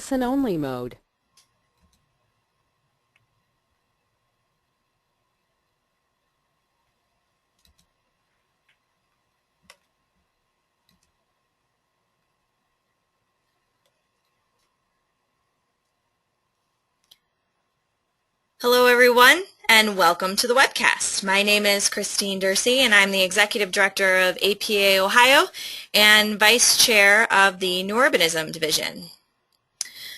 listen-only mode. Hello everyone, and welcome to the webcast. My name is Christine Dursey, and I'm the Executive Director of APA Ohio and Vice Chair of the New Urbanism Division.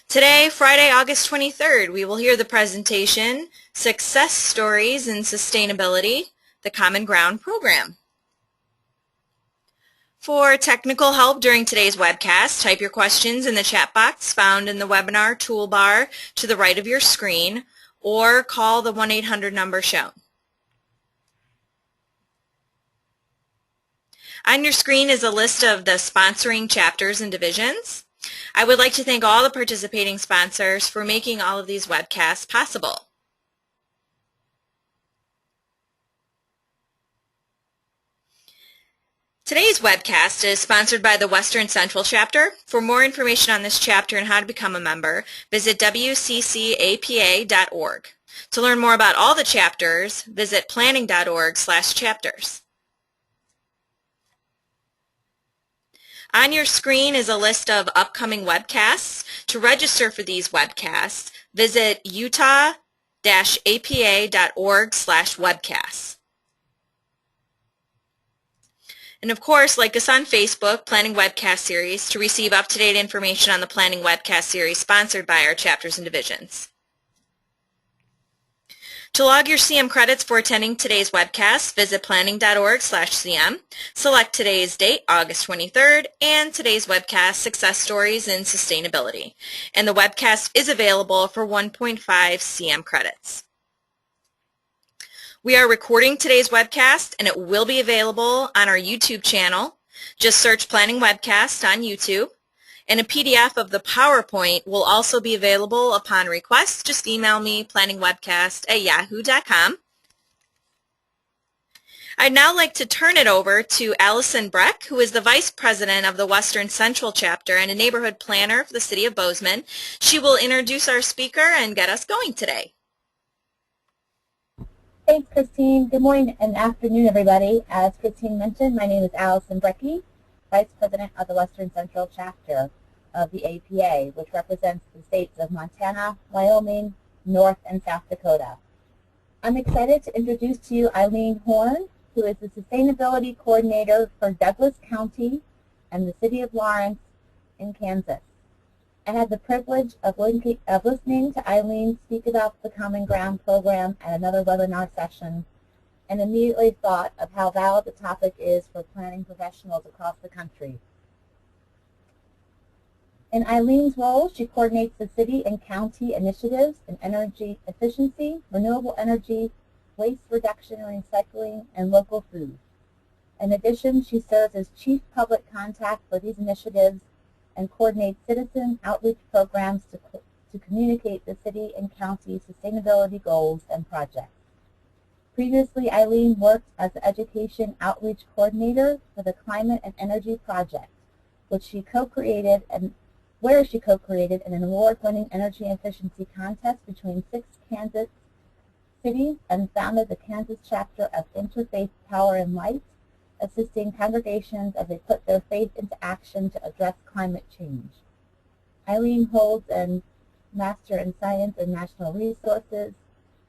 Today, Friday, August 23rd, we will hear the presentation, Success Stories in Sustainability, the Common Ground Program. For technical help during today's webcast, type your questions in the chat box found in the webinar toolbar to the right of your screen, or call the 1-800 number shown. On your screen is a list of the sponsoring chapters and divisions. I would like to thank all the participating sponsors for making all of these webcasts possible. Today's webcast is sponsored by the Western Central Chapter. For more information on this chapter and how to become a member, visit wccapa.org. To learn more about all the chapters, visit planning.org/chapters. On your screen is a list of upcoming webcasts. To register for these webcasts, visit utah-apa.org/webcasts. And of course, like us on Facebook, Planning Webcast Series, to receive up-to-date information on the Planning Webcast Series sponsored by our chapters and divisions. To log your CM credits for attending today's webcast, visit planning.org/CM, select today's date, August 23rd, and today's webcast, Success Stories in Sustainability. And the webcast is available for 1.5 CM credits. We are recording today's webcast, and it will be available on our YouTube channel. Just search Planning Webcast on YouTube. And a PDF of the PowerPoint will also be available upon request. Just email me, planningwebcast@yahoo.com. I'd now like to turn it over to Allison Breck, who is the Vice President of the Western Central Chapter and a Neighborhood Planner for the City of Bozeman. She will introduce our speaker and get us going today. Thanks, Christine. Good morning and afternoon, everybody. As Christine mentioned, my name is Allison Brecky, Vice President of the Western Central Chapter of the APA, which represents the states of Montana, Wyoming, North and South Dakota. I'm excited to introduce to you Eileen Horn, who is the Sustainability Coordinator for Douglas County and the City of Lawrence in Kansas. I had the privilege of listening to Eileen speak about the Common Ground program at another webinar session, and immediately thought of how valid the topic is for planning professionals across the country. In Eileen's role, she coordinates the city and county initiatives in energy efficiency, renewable energy, waste reduction and recycling, and local food. In addition, she serves as chief public contact for these initiatives and coordinates citizen outreach programs to communicate the city and county sustainability goals and projects. Previously, Eileen worked as the Education Outreach Coordinator for the Climate and Energy Project, where she co-created an award-winning energy efficiency contest between 6 Kansas cities and founded the Kansas chapter of Interfaith Power and Light, assisting congregations as they put their faith into action to address climate change. Eileen holds a Master in Science and National Resources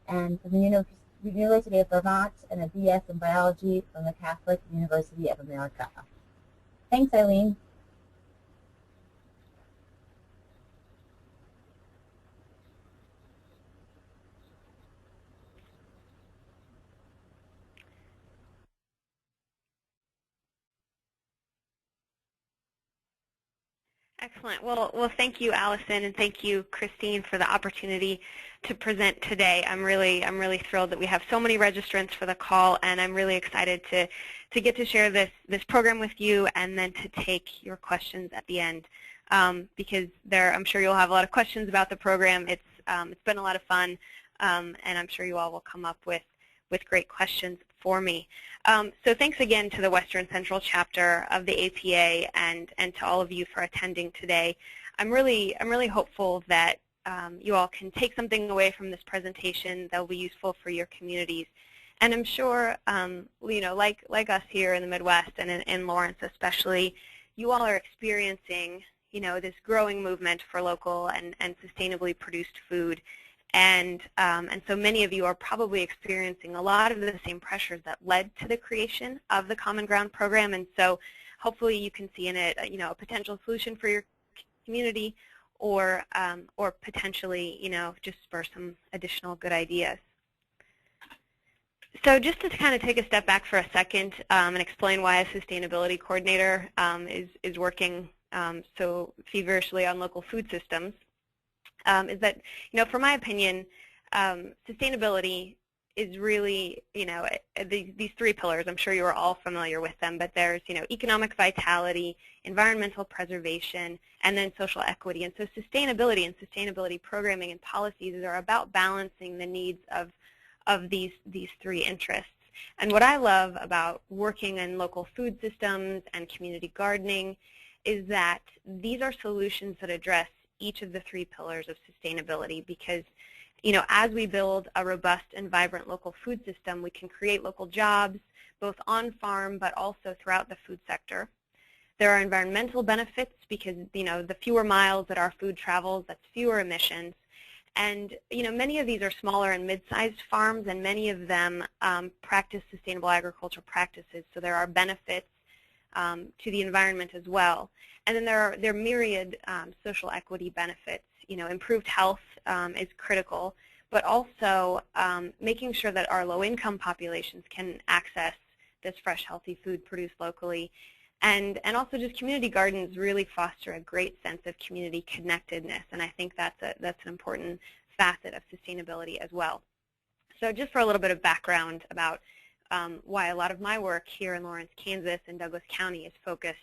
and from the University of Vermont and a BS in Biology from the Catholic University of America. Thanks, Eileen. Excellent. Well, thank you, Allison, and thank you, Christine, for the opportunity to present today. I'm really thrilled that we have so many registrants for the call, and I'm really excited to get to share this program with you, and then to take your questions at the end, because I'm sure you'll have a lot of questions about the program. It's been a lot of fun, and I'm sure you all will come up with great questions for me. So thanks again to the Western Central Chapter of the APA and to all of you for attending today. I'm really hopeful that you all can take something away from this presentation that will be useful for your communities. And I'm sure, like us here in the Midwest and in Lawrence especially, you all are experiencing, this growing movement for local and sustainably produced food. And so many of you are probably experiencing a lot of the same pressures that led to the creation of the Common Ground program. And so hopefully you can see in it, a potential solution for your community, or potentially, just spur some additional good ideas. So just to kind of take a step back for a second and explain why a sustainability coordinator is working so feverishly on local food systems, is that, from my opinion, sustainability is really, these three pillars. I'm sure you are all familiar with them, but there's, economic vitality, environmental preservation, and then social equity. And so sustainability and sustainability programming and policies are about balancing the needs of these three interests. And what I love about working in local food systems and community gardening is that these are solutions that address each of the three pillars of sustainability, because as we build a robust and vibrant local food system, we can create local jobs, both on farm but also throughout the food sector. There are environmental benefits because, the fewer miles that our food travels, that's fewer emissions. And, many of these are smaller and mid-sized farms, and many of them practice sustainable agricultural practices, so there are benefits to the environment as well. And then there are myriad social equity benefits. Improved health is critical, but also making sure that our low-income populations can access this fresh, healthy food produced locally. And also just community gardens really foster a great sense of community connectedness, and I think that's an important facet of sustainability as well. So just for a little bit of background about why a lot of my work here in Lawrence, Kansas and Douglas County is focused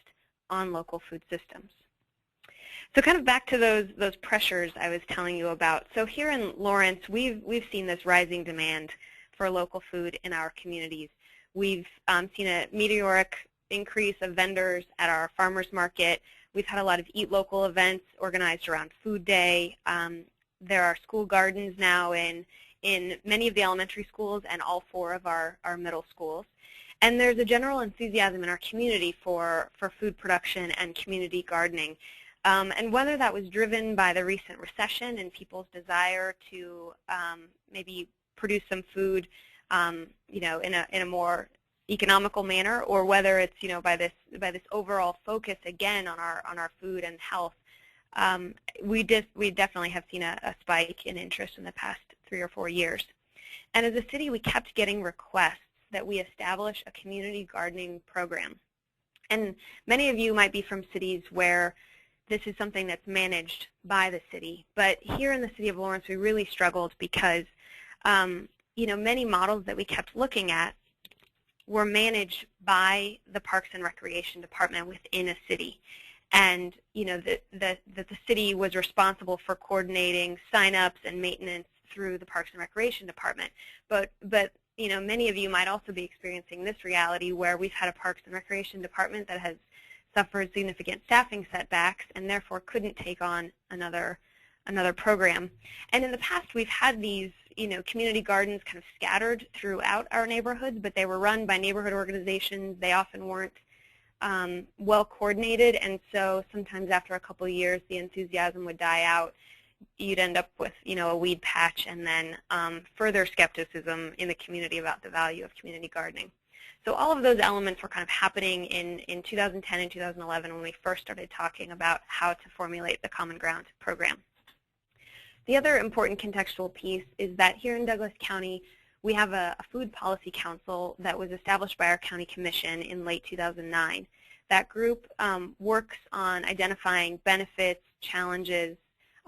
on local food systems. So kind of back to those pressures I was telling you about. So here in Lawrence, we've seen this rising demand for local food in our communities. We've seen a meteoric increase of vendors at our farmers market. We've had a lot of Eat Local events organized around Food Day. There are school gardens now in many of the elementary schools and all four of our middle schools. And there's a general enthusiasm in our community for food production and community gardening. And whether that was driven by the recent recession and people's desire to maybe produce some food, in a more economical manner, or whether it's by this overall focus again on our food and health, we definitely have seen a spike in interest in the past 3 or 4 years. And as a city, we kept getting requests that we establish a community gardening program. And many of you might be from cities where this is something that's managed by the city, but here in the city of Lawrence, we really struggled because many models that we kept looking at were managed by the Parks and Recreation Department within a city. And the city was responsible for coordinating sign-ups and maintenance through the Parks and Recreation Department. But many of you might also be experiencing this reality where we've had a Parks and Recreation Department that has suffered significant staffing setbacks and therefore couldn't take on another program. And in the past, we've had these community gardens kind of scattered throughout our neighborhoods, but they were run by neighborhood organizations. They often weren't well coordinated, and so sometimes after a couple of years, the enthusiasm would die out. You'd end up with a weed patch, and then further skepticism in the community about the value of community gardening. So all of those elements were kind of happening in 2010 and 2011 when we first started talking about how to formulate the Common Ground program. The other important contextual piece is that here in Douglas County, we have a food policy council that was established by our county commission in late 2009. That group works on identifying benefits, challenges,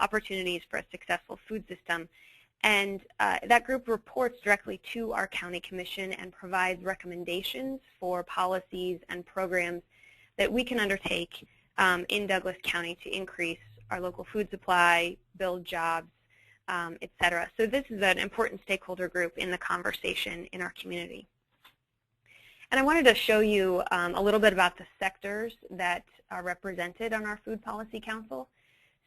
opportunities for a successful food system. And that group reports directly to our county commission and provides recommendations for policies and programs that we can undertake in Douglas County to increase our local food supply, build jobs, et cetera. So this is an important stakeholder group in the conversation in our community. And I wanted to show you a little bit about the sectors that are represented on our Food Policy Council.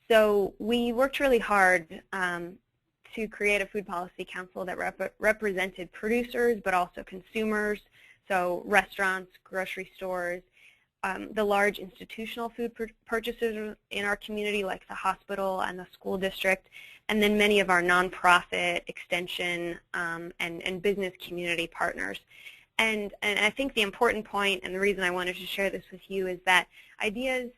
So we worked really hard to create a food policy council that represented producers but also consumers, so restaurants, grocery stores, the large institutional food purchasers in our community like the hospital and the school district, and then many of our nonprofit, extension, and business community partners. And I think the important point and the reason I wanted to share this with you is that ideas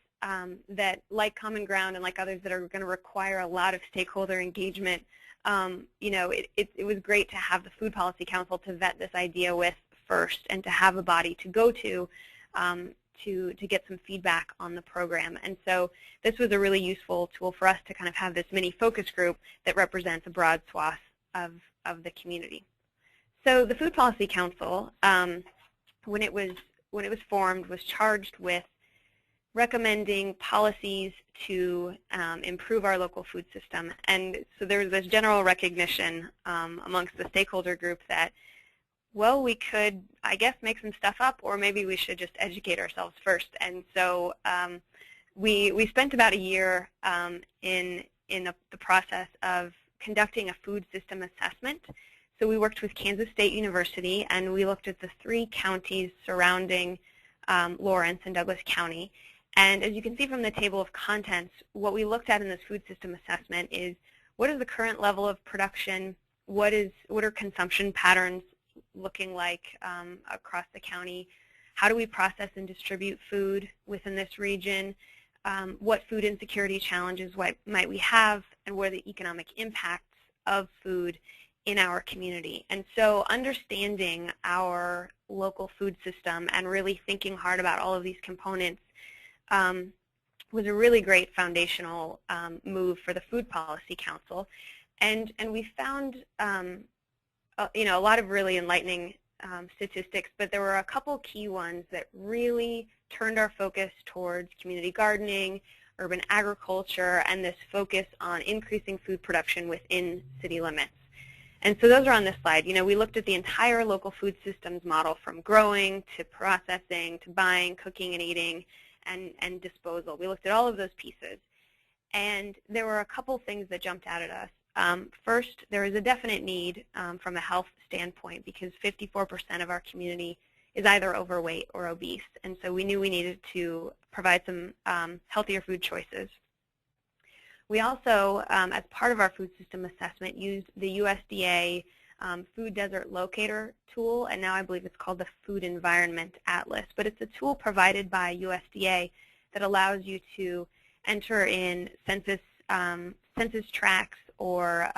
that, like Common Ground and like others that are going to require a lot of stakeholder engagement, it was great to have the Food Policy Council to vet this idea with first and to have a body to go to get some feedback on the program. And so this was a really useful tool for us to kind of have this mini focus group that represents a broad swath of the community. So the Food Policy Council, when it was formed, was charged with recommending policies to improve our local food system. And so there was this general recognition amongst the stakeholder group that, well, we could, I guess, make some stuff up, or maybe we should just educate ourselves first. And so we spent about a year in the process of conducting a food system assessment. So we worked with Kansas State University, and we looked at the 3 counties surrounding Lawrence and Douglas County. And as you can see from the table of contents, what we looked at in this food system assessment is what is the current level of production, what are consumption patterns looking like across the county, how do we process and distribute food within this region, what food insecurity challenges might we have, and what are the economic impacts of food in our community. And so understanding our local food system and really thinking hard about all of these components was a really great foundational move for the Food Policy Council. And we found a lot of really enlightening statistics, but there were a couple key ones that really turned our focus towards community gardening, urban agriculture, and this focus on increasing food production within city limits. And so those are on this slide. We looked at the entire local food systems model, from growing to processing to buying, cooking and eating, and disposal. We looked at all of those pieces. And there were a couple things that jumped out at us. First, there is a definite need from a health standpoint, because 54% of our community is either overweight or obese. And so we knew we needed to provide some healthier food choices. We also, as part of our food system assessment, used the USDA Food Desert Locator tool, and now I believe it's called the Food Environment Atlas. But it's a tool provided by USDA that allows you to enter in census tracts or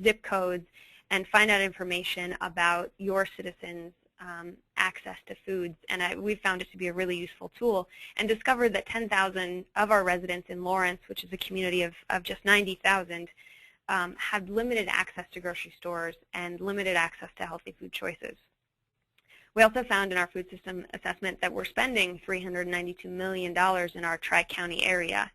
zip codes and find out information about your citizens' access to foods. And we found it to be a really useful tool, and discovered that 10,000 of our residents in Lawrence, which is a community of just 90,000, had limited access to grocery stores and limited access to healthy food choices. We also found in our food system assessment that we're spending $392 million in our Tri-County area.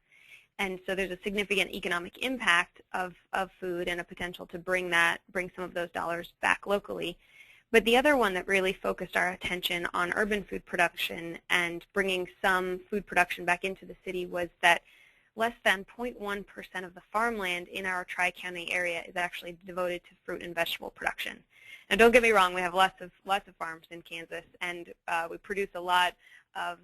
And so there's a significant economic impact of food and a potential to bring some of those dollars back locally. But the other one that really focused our attention on urban food production and bringing some food production back into the city was that less than 0.1% of the farmland in our Tri-County area is actually devoted to fruit and vegetable production. Now, don't get me wrong, we have lots of farms in Kansas, and we produce a lot of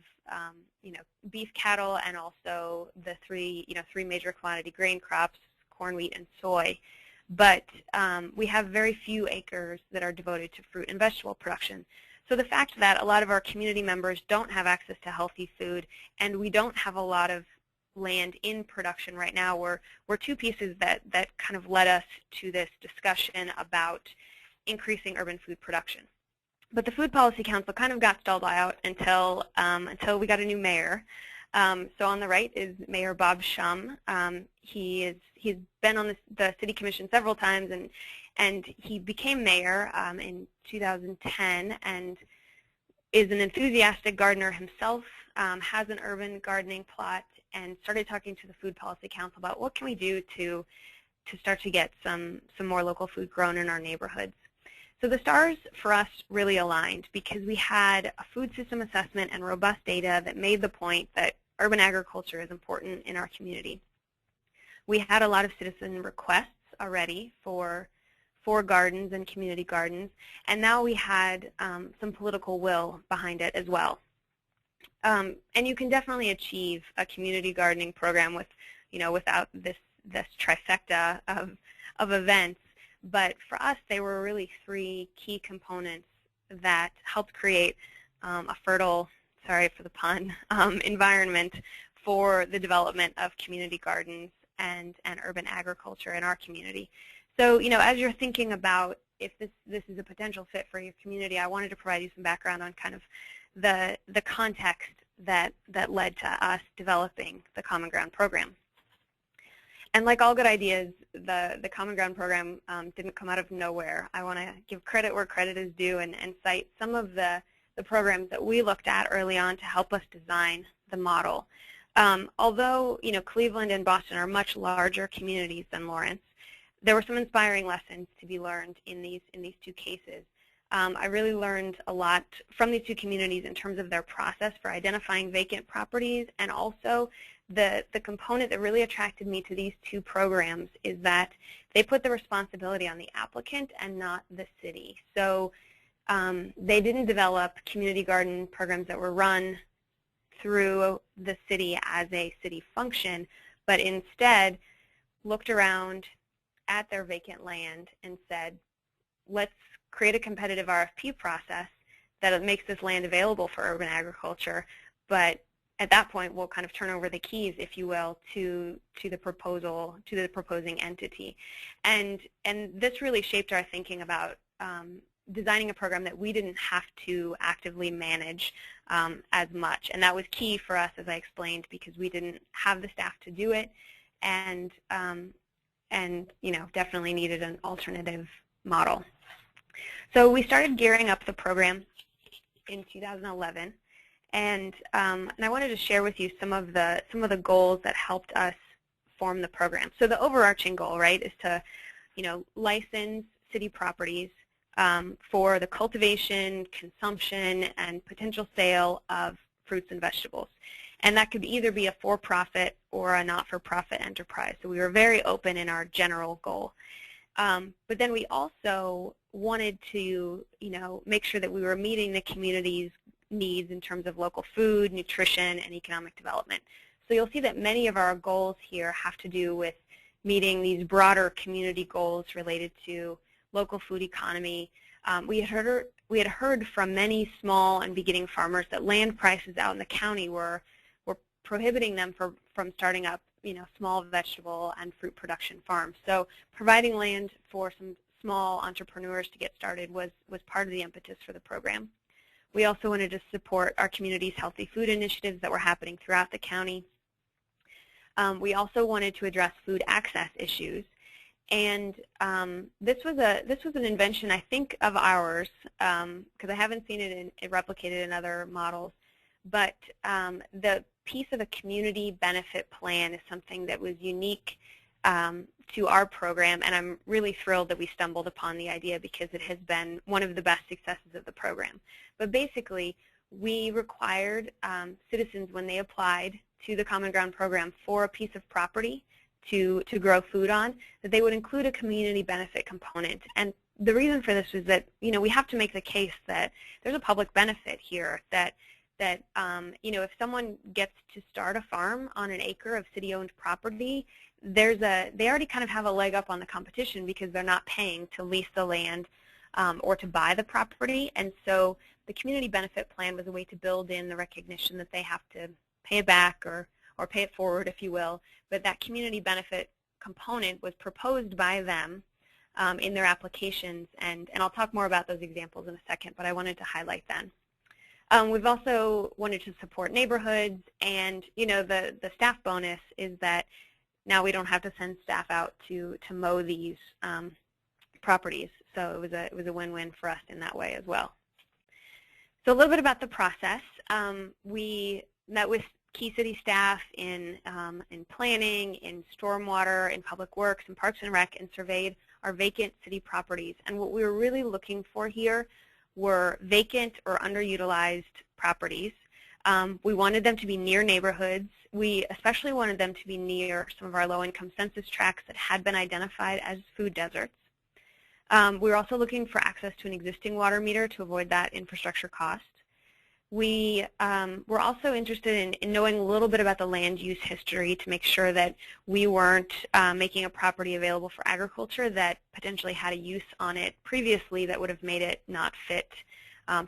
beef cattle, and also the three major commodity grain crops, corn, wheat, and soy. But we have very few acres that are devoted to fruit and vegetable production. So the fact that a lot of our community members don't have access to healthy food, and we don't have a lot of land in production right now, were 2 pieces that kind of led us to this discussion about increasing urban food production. But the Food Policy Council kind of got stalled out until we got a new mayor. So on the right is Mayor Bob Shum. He's been on the City Commission several times, and he became mayor in 2010, and is an enthusiastic gardener himself, has an urban gardening plot, and started talking to the Food Policy Council about what can we do to start to get some more local food grown in our neighborhoods. So the stars for us really aligned, because we had a food system assessment and robust data that made the point that urban agriculture is important in our community. we had a lot of citizen requests already for gardens and community gardens, and now we had some political will behind it as well. And you can definitely achieve a community gardening program with, without this trifecta of events. But for us, they were really three key components that helped create a fertile, sorry for the pun, environment for the development of community gardens and urban agriculture in our community. So, as you're thinking about if this is a potential fit for your community, I wanted to provide you some background on kind of the context that led to us developing the Common Ground program. And like all good ideas, the Common Ground program didn't come out of nowhere. I want to give credit where credit is due and cite some of the programs that we looked at early on to help us design the model. Although Cleveland and Boston are much larger communities than Lawrence, there were some inspiring lessons to be learned in these two cases. I really learned a lot from these two communities in terms of their process for identifying vacant properties, and also the component that really attracted me to these two programs is that they put the responsibility on the applicant and not the city. So they didn't develop community garden programs that were run through the city as a city function, but instead looked around at their vacant land and said, let's create a competitive RFP process that makes this land available for urban agriculture, but at that point we'll kind of turn over the keys, if you will, to the proposing entity. And this really shaped our thinking about designing a program that we didn't have to actively manage as much. And that was key for us, as I explained, because we didn't have the staff to do it, and definitely needed an alternative model. So we started gearing up the program in 2011, and I wanted to share with you some of the goals that helped us form the program. So the overarching goal, right, is to license city properties for the cultivation, consumption, and potential sale of fruits and vegetables. And that could either be a for-profit or a not-for-profit enterprise. So we were very open in our general goal. But then we also wanted to, make sure that we were meeting the community's needs in terms of local food, nutrition, and economic development. So you'll see that many of our goals here have to do with meeting these broader community goals related to local food economy. We had heard from many small and beginning farmers that land prices out in the county were prohibiting them from starting up small vegetable and fruit production farms. So providing land for some small entrepreneurs to get started was part of the impetus for the program. We also wanted to support our community's healthy food initiatives that were happening throughout the county. We also wanted to address food access issues. And this was an invention, I think, of ours, because I haven't seen it replicated in other models. But the piece of a community benefit plan is something that was unique to our program, and I'm really thrilled that we stumbled upon the idea because it has been one of the best successes of the program. But basically, we required citizens, when they applied to the Common Ground program for a piece of property to grow food on, that they would include a community benefit component. And the reason for this was that we have to make the case that there's a public benefit here, that if someone gets to start a farm on an acre of city-owned property, they already kind of have a leg up on the competition because they're not paying to lease the land or to buy the property. And so the community benefit plan was a way to build in the recognition that they have to pay it back or pay it forward, if you will. But that community benefit component was proposed by them in their applications, and I'll talk more about those examples in a second, but I wanted to highlight them. We've also wanted to support neighborhoods, and the staff bonus is that now we don't have to send staff out to mow these properties. So it was a win-win for us in that way as well. So a little bit about the process. We met with key city staff in planning, in stormwater, in public works, in parks and rec, and surveyed our vacant city properties. And what we were really looking for here were vacant or underutilized properties We wanted them to be near neighborhoods. We especially wanted them to be near some of our low-income census tracts that had been identified as food deserts. We were also looking for access to an existing water meter to avoid that infrastructure cost. We were also interested in knowing a little bit about the land use history to make sure that we weren't making a property available for agriculture that potentially had a use on it previously that would have made it not fit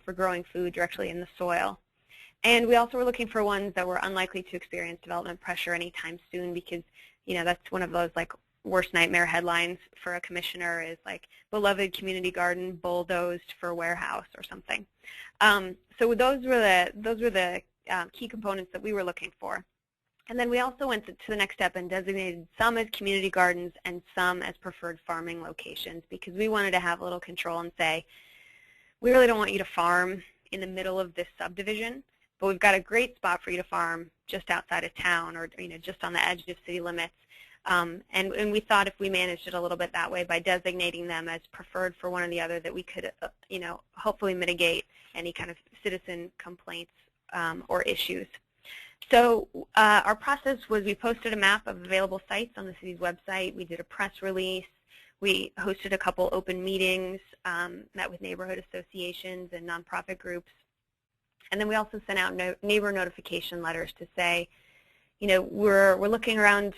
for growing food directly in the soil. And we also were looking for ones that were unlikely to experience development pressure anytime soon, because that's one of those like worst nightmare headlines for a commissioner is like beloved community garden bulldozed for warehouse or something. So those were the key components that we were looking for. And then we also went to the next step and designated some as community gardens and some as preferred farming locations, because we wanted to have a little control and say, we really don't want you to farm in the middle of this subdivision, but we've got a great spot for you to farm just outside of town or just on the edge of city limits. And we thought if we managed it a little bit that way by designating them as preferred for one or the other, that we could hopefully mitigate any kind of citizen complaints or issues. So our process was we posted a map of available sites on the city's website. We did a press release. We hosted a couple open meetings, met with neighborhood associations and nonprofit groups. And then we also sent out neighbor notification letters to say, we're looking around.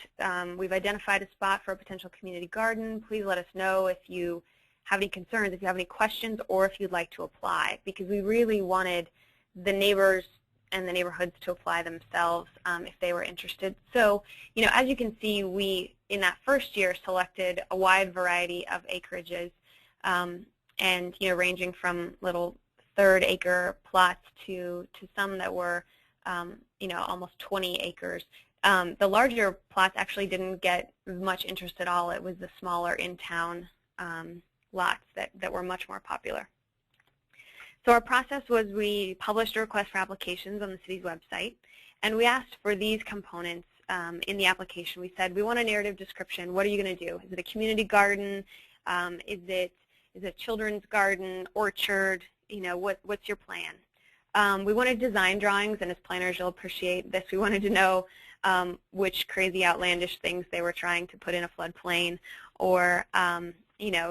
We've identified a spot for a potential community garden. Please let us know if you have any concerns, if you have any questions, or if you'd like to apply, because we really wanted the neighbors and the neighborhoods to apply themselves if they were interested. So, as you can see, we, in that first year, selected a wide variety of acreages, and, ranging from little third-acre plots to some that were, almost 20 acres. The larger plots actually didn't get much interest at all. It was the smaller in-town lots that were much more popular. So our process was we published a request for applications on the city's website, and we asked for these components in the application. We said, we want a narrative description. What are you going to do? Is it a community garden? Is it children's garden, orchard? What's your plan? We wanted design drawings, and as planners, you'll appreciate this. We wanted to know which crazy, outlandish things they were trying to put in a floodplain, or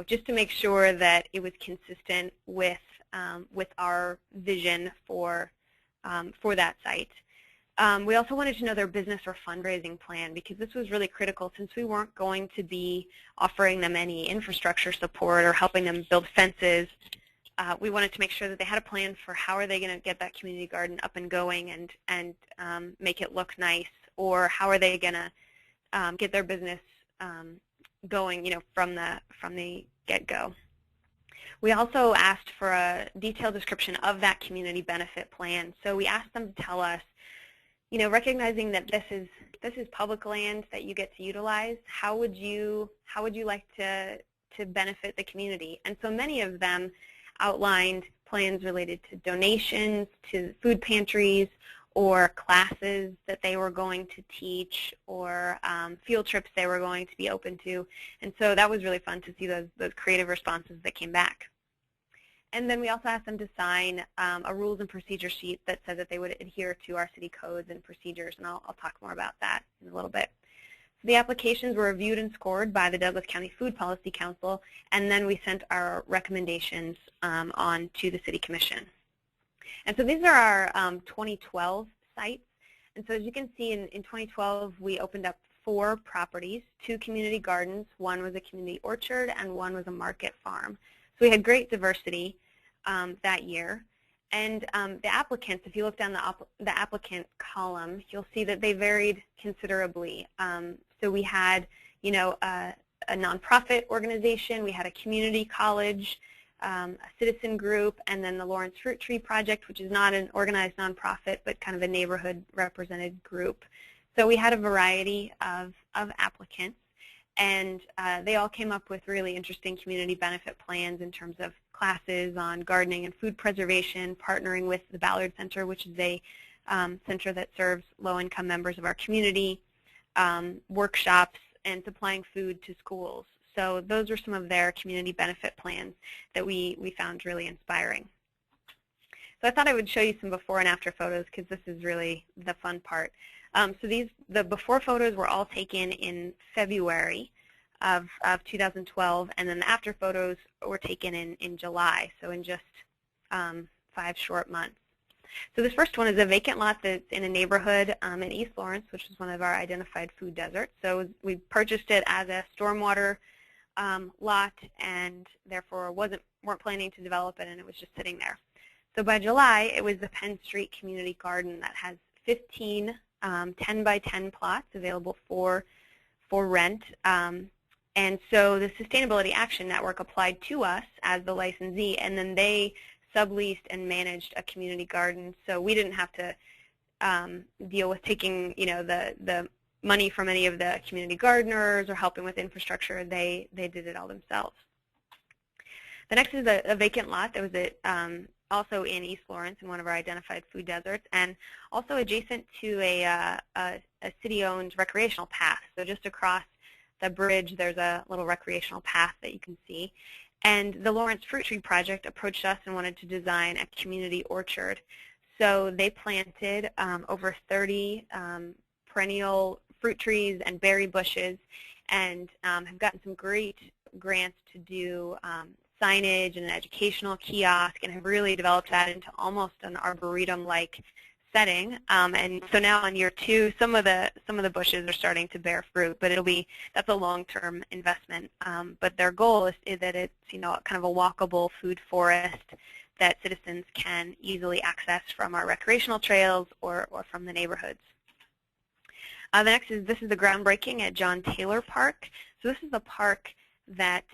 just to make sure that it was consistent with our vision for that site. We also wanted to know their business or fundraising plan, because this was really critical since we weren't going to be offering them any infrastructure support or helping them build fences. We wanted to make sure that they had a plan for how are they going to get that community garden up and going and make it look nice, or how are they going to get their business going, from the get-go. We also asked for a detailed description of that community benefit plan. So we asked them to tell us, recognizing that this is public land that you get to utilize, how would you like to benefit the community? And so many of them outlined plans related to donations, to food pantries, or classes that they were going to teach, or field trips they were going to be open to. And so that was really fun to see those creative responses that came back. And then we also asked them to sign a rules and procedure sheet that said that they would adhere to our city codes and procedures, and I'll talk more about that in a little bit. So the applications were reviewed and scored by the Douglas County Food Policy Council, and then we sent our recommendations on to the City Commission. And so these are our 2012 sites. And so as you can see, in 2012, we opened up 4 properties, 2 community gardens. One was a community orchard, and one was a market farm. So we had great diversity that year. And the applicants, if you look down the applicant column, you'll see that they varied considerably. So we had, a nonprofit organization, we had a community college, a citizen group, and then the Lawrence Fruit Tree Project, which is not an organized nonprofit, but kind of a neighborhood represented group. So we had a variety of applicants, and they all came up with really interesting community benefit plans in terms of classes on gardening and food preservation, partnering with the Ballard Center, which is a center that serves low-income members of our community, workshops, and supplying food to schools. So those were some of their community benefit plans that we found really inspiring. So I thought I would show you some before and after photos because this is really the fun part. So the before photos were all taken in February of 2012, and then the after photos were taken in July, so in just 5 short months. So this first one is a vacant lot that's in a neighborhood in East Lawrence, which is one of our identified food deserts. So we purchased it as a stormwater lot, and therefore weren't planning to develop it, and it was just sitting there. So by July, it was the Penn Street Community Garden that has 15 10 by 10 plots available for rent. And so the Sustainability Action Network applied to us as the licensee, and then they subleased and managed a community garden. So we didn't have to deal with taking, the money from any of the community gardeners or helping with infrastructure. They did it all themselves. The next is a vacant lot that was also in East Lawrence in one of our identified food deserts, and also adjacent to a city-owned recreational path. So just across the bridge, there's a little recreational path that you can see. And the Lawrence Fruit Tree Project approached us and wanted to design a community orchard. So they planted over 30 perennial fruit trees and berry bushes, and have gotten some great grants to do signage and an educational kiosk, and have really developed that into almost an arboretum-like setting. And so now on year 2, some of the bushes are starting to bear fruit, but that's a long-term investment. But their goal is that it's kind of a walkable food forest that citizens can easily access from our recreational trails or from the neighborhoods. This is the groundbreaking at John Taylor Park. So this is a park that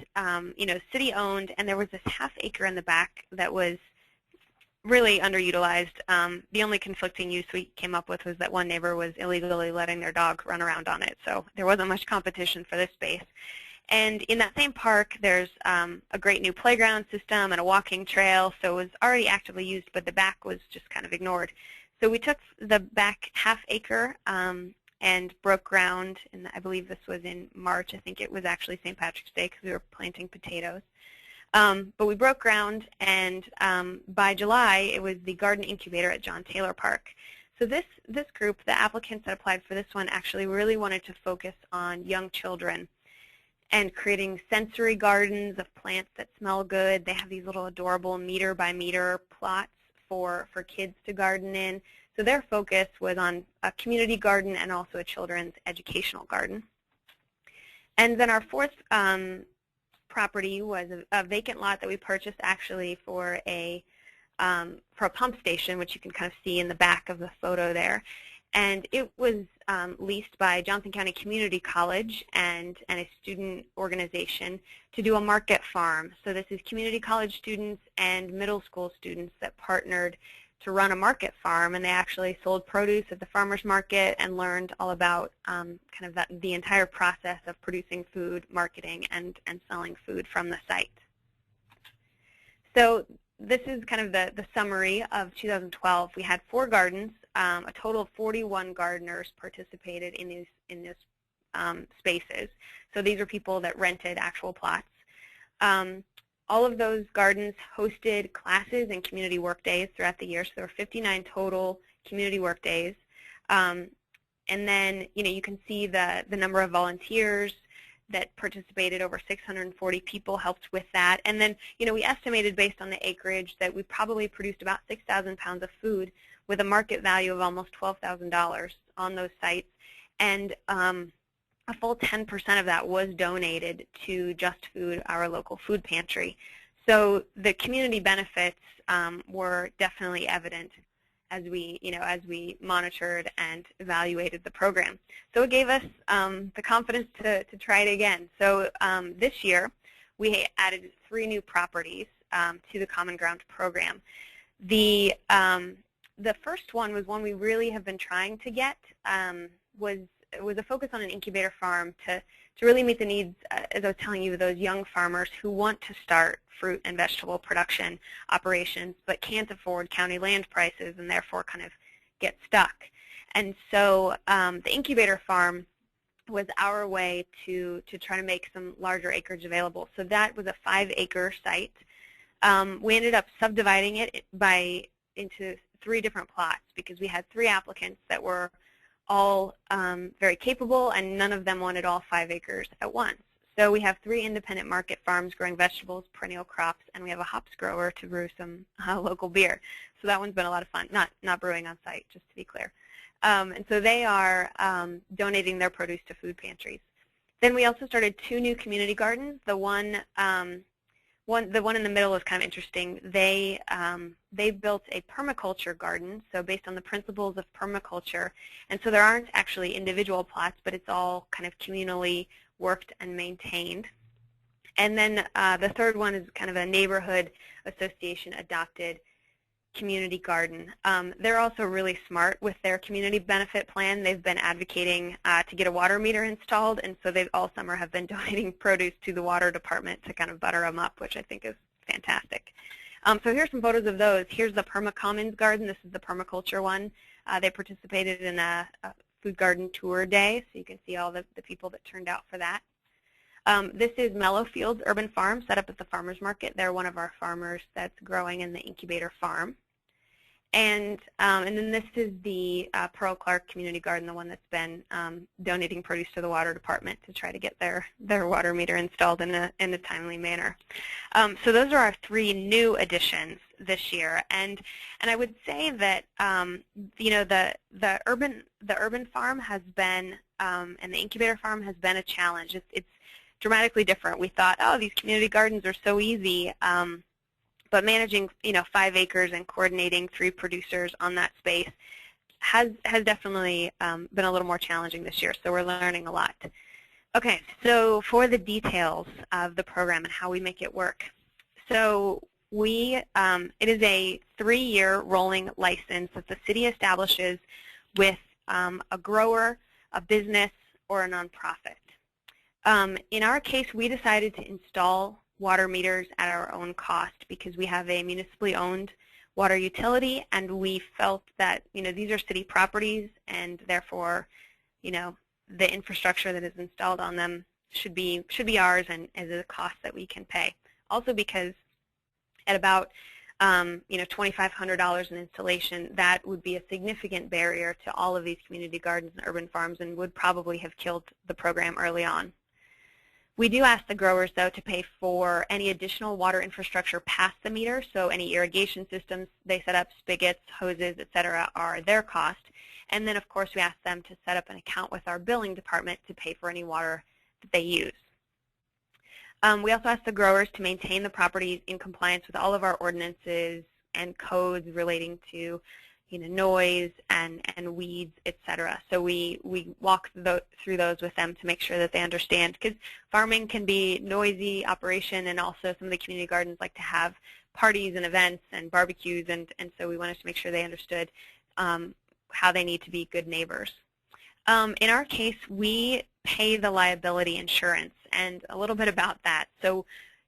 city-owned, and there was this half-acre in the back that was really underutilized. The only conflicting use we came up with was that one neighbor was illegally letting their dog run around on it, so there wasn't much competition for this space. And in that same park, there's a great new playground system and a walking trail, so it was already actively used, but the back was just kind of ignored. So we took the back half-acre and broke ground, and I believe this was in March. I think it was actually St. Patrick's Day because we were planting potatoes. But we broke ground, and by July, it was the Garden Incubator at John Taylor Park. So this group, the applicants that applied for this one, actually really wanted to focus on young children and creating sensory gardens of plants that smell good. They have these little adorable meter-by-meter plots for kids to garden in. So their focus was on a community garden and also a children's educational garden. And then our fourth property was a vacant lot that we purchased actually for a pump station, which you can kind of see in the back of the photo there. And it was leased by Johnson County Community College and a student organization to do a market farm. So this is community college students and middle school students that partnered to run a market farm, and they actually sold produce at the farmer's market and learned all about kind of the entire process of producing food, marketing, and selling food from the site. So this is kind of the summary of 2012. We had 4 gardens. A total of 41 gardeners participated in these spaces. So these are people that rented actual plots. All of those gardens hosted classes and community work days throughout the year. So there were 59 total community work days. And then you can see the number of volunteers that participated. Over 640 people helped with that. And then we estimated based on the acreage that we probably produced about 6,000 pounds of food with a market value of almost $12,000 on those sites. And a full 10% of that was donated to Just Food, our local food pantry. So the community benefits were definitely evident as we monitored and evaluated the program. So it gave us the confidence to try it again. So this year we added 3 new properties to the Common Ground program. The first one was one we really have been trying to get. Was a focus on an incubator farm to really meet the needs, as I was telling you, those young farmers who want to start fruit and vegetable production operations but can't afford county land prices and therefore kind of get stuck. And so the incubator farm was our way to try to make some larger acreage available. So that was a 5-acre site. We ended up subdividing it by into 3 different plots because we had 3 applicants that were all very capable, and none of them wanted all 5 acres at once. So we have 3 independent market farms growing vegetables, perennial crops, and we have a hops grower to brew some local beer. So that one's been a lot of fun, not brewing on site, just to be clear. And so they are donating their produce to food pantries. Then we also started 2 new community gardens. The one in the middle is kind of interesting. They built a permaculture garden, so based on the principles of permaculture. And so there aren't actually individual plots, but it's all kind of communally worked and maintained. And then the third one is kind of a neighborhood association adopted community garden. They're also really smart with their community benefit plan. They've been advocating to get a water meter installed, and so they all summer have been donating produce to the water department to kind of butter them up, which I think is fantastic. So here's some photos of those. Here's the Perma Commons garden. This is the permaculture one. They participated in a food garden tour day, so you can see all the people that turned out for that. This is Mellow Fields Urban Farm, set up at the farmers market. They're one of our farmers that's growing in the Incubator farm. And then this is the Pearl Clark Community Garden, the one that's been donating produce to the water department to try to get their water meter installed in a timely manner. So those are our 3 new additions this year, and I would say that you know, the urban farm has been and the incubator farm has been a challenge. It's dramatically different. We thought, oh, these community gardens are so easy. But managing, 5 acres and coordinating 3 producers on that space has definitely been a little more challenging this year, so we're learning a lot. Okay, so for the details of the program and how we make it work. So it is a 3-year rolling license that the city establishes with a grower, a business, or a nonprofit. In our case, we decided to install water meters at our own cost because we have a municipally owned water utility, and we felt that these are city properties, and therefore the infrastructure that is installed on them should be ours and is a cost that we can pay. Also because at about $2,500 in installation, that would be a significant barrier to all of these community gardens and urban farms and would probably have killed the program early on. We do ask the growers, though, to pay for any additional water infrastructure past the meter, so any irrigation systems they set up, spigots, hoses, etc., are their cost. And then, of course, we ask them to set up an account with our billing department to pay for any water that they use. We also ask the growers to maintain the properties in compliance with all of our ordinances and codes relating to noise and weeds, etc. So we walk through those with them to make sure that they understand, because farming can be noisy operation, and also some of the community gardens like to have parties and events and barbecues, and so we wanted to make sure they understood how they need to be good neighbors. In our case, we pay the liability insurance, and a little bit about that. So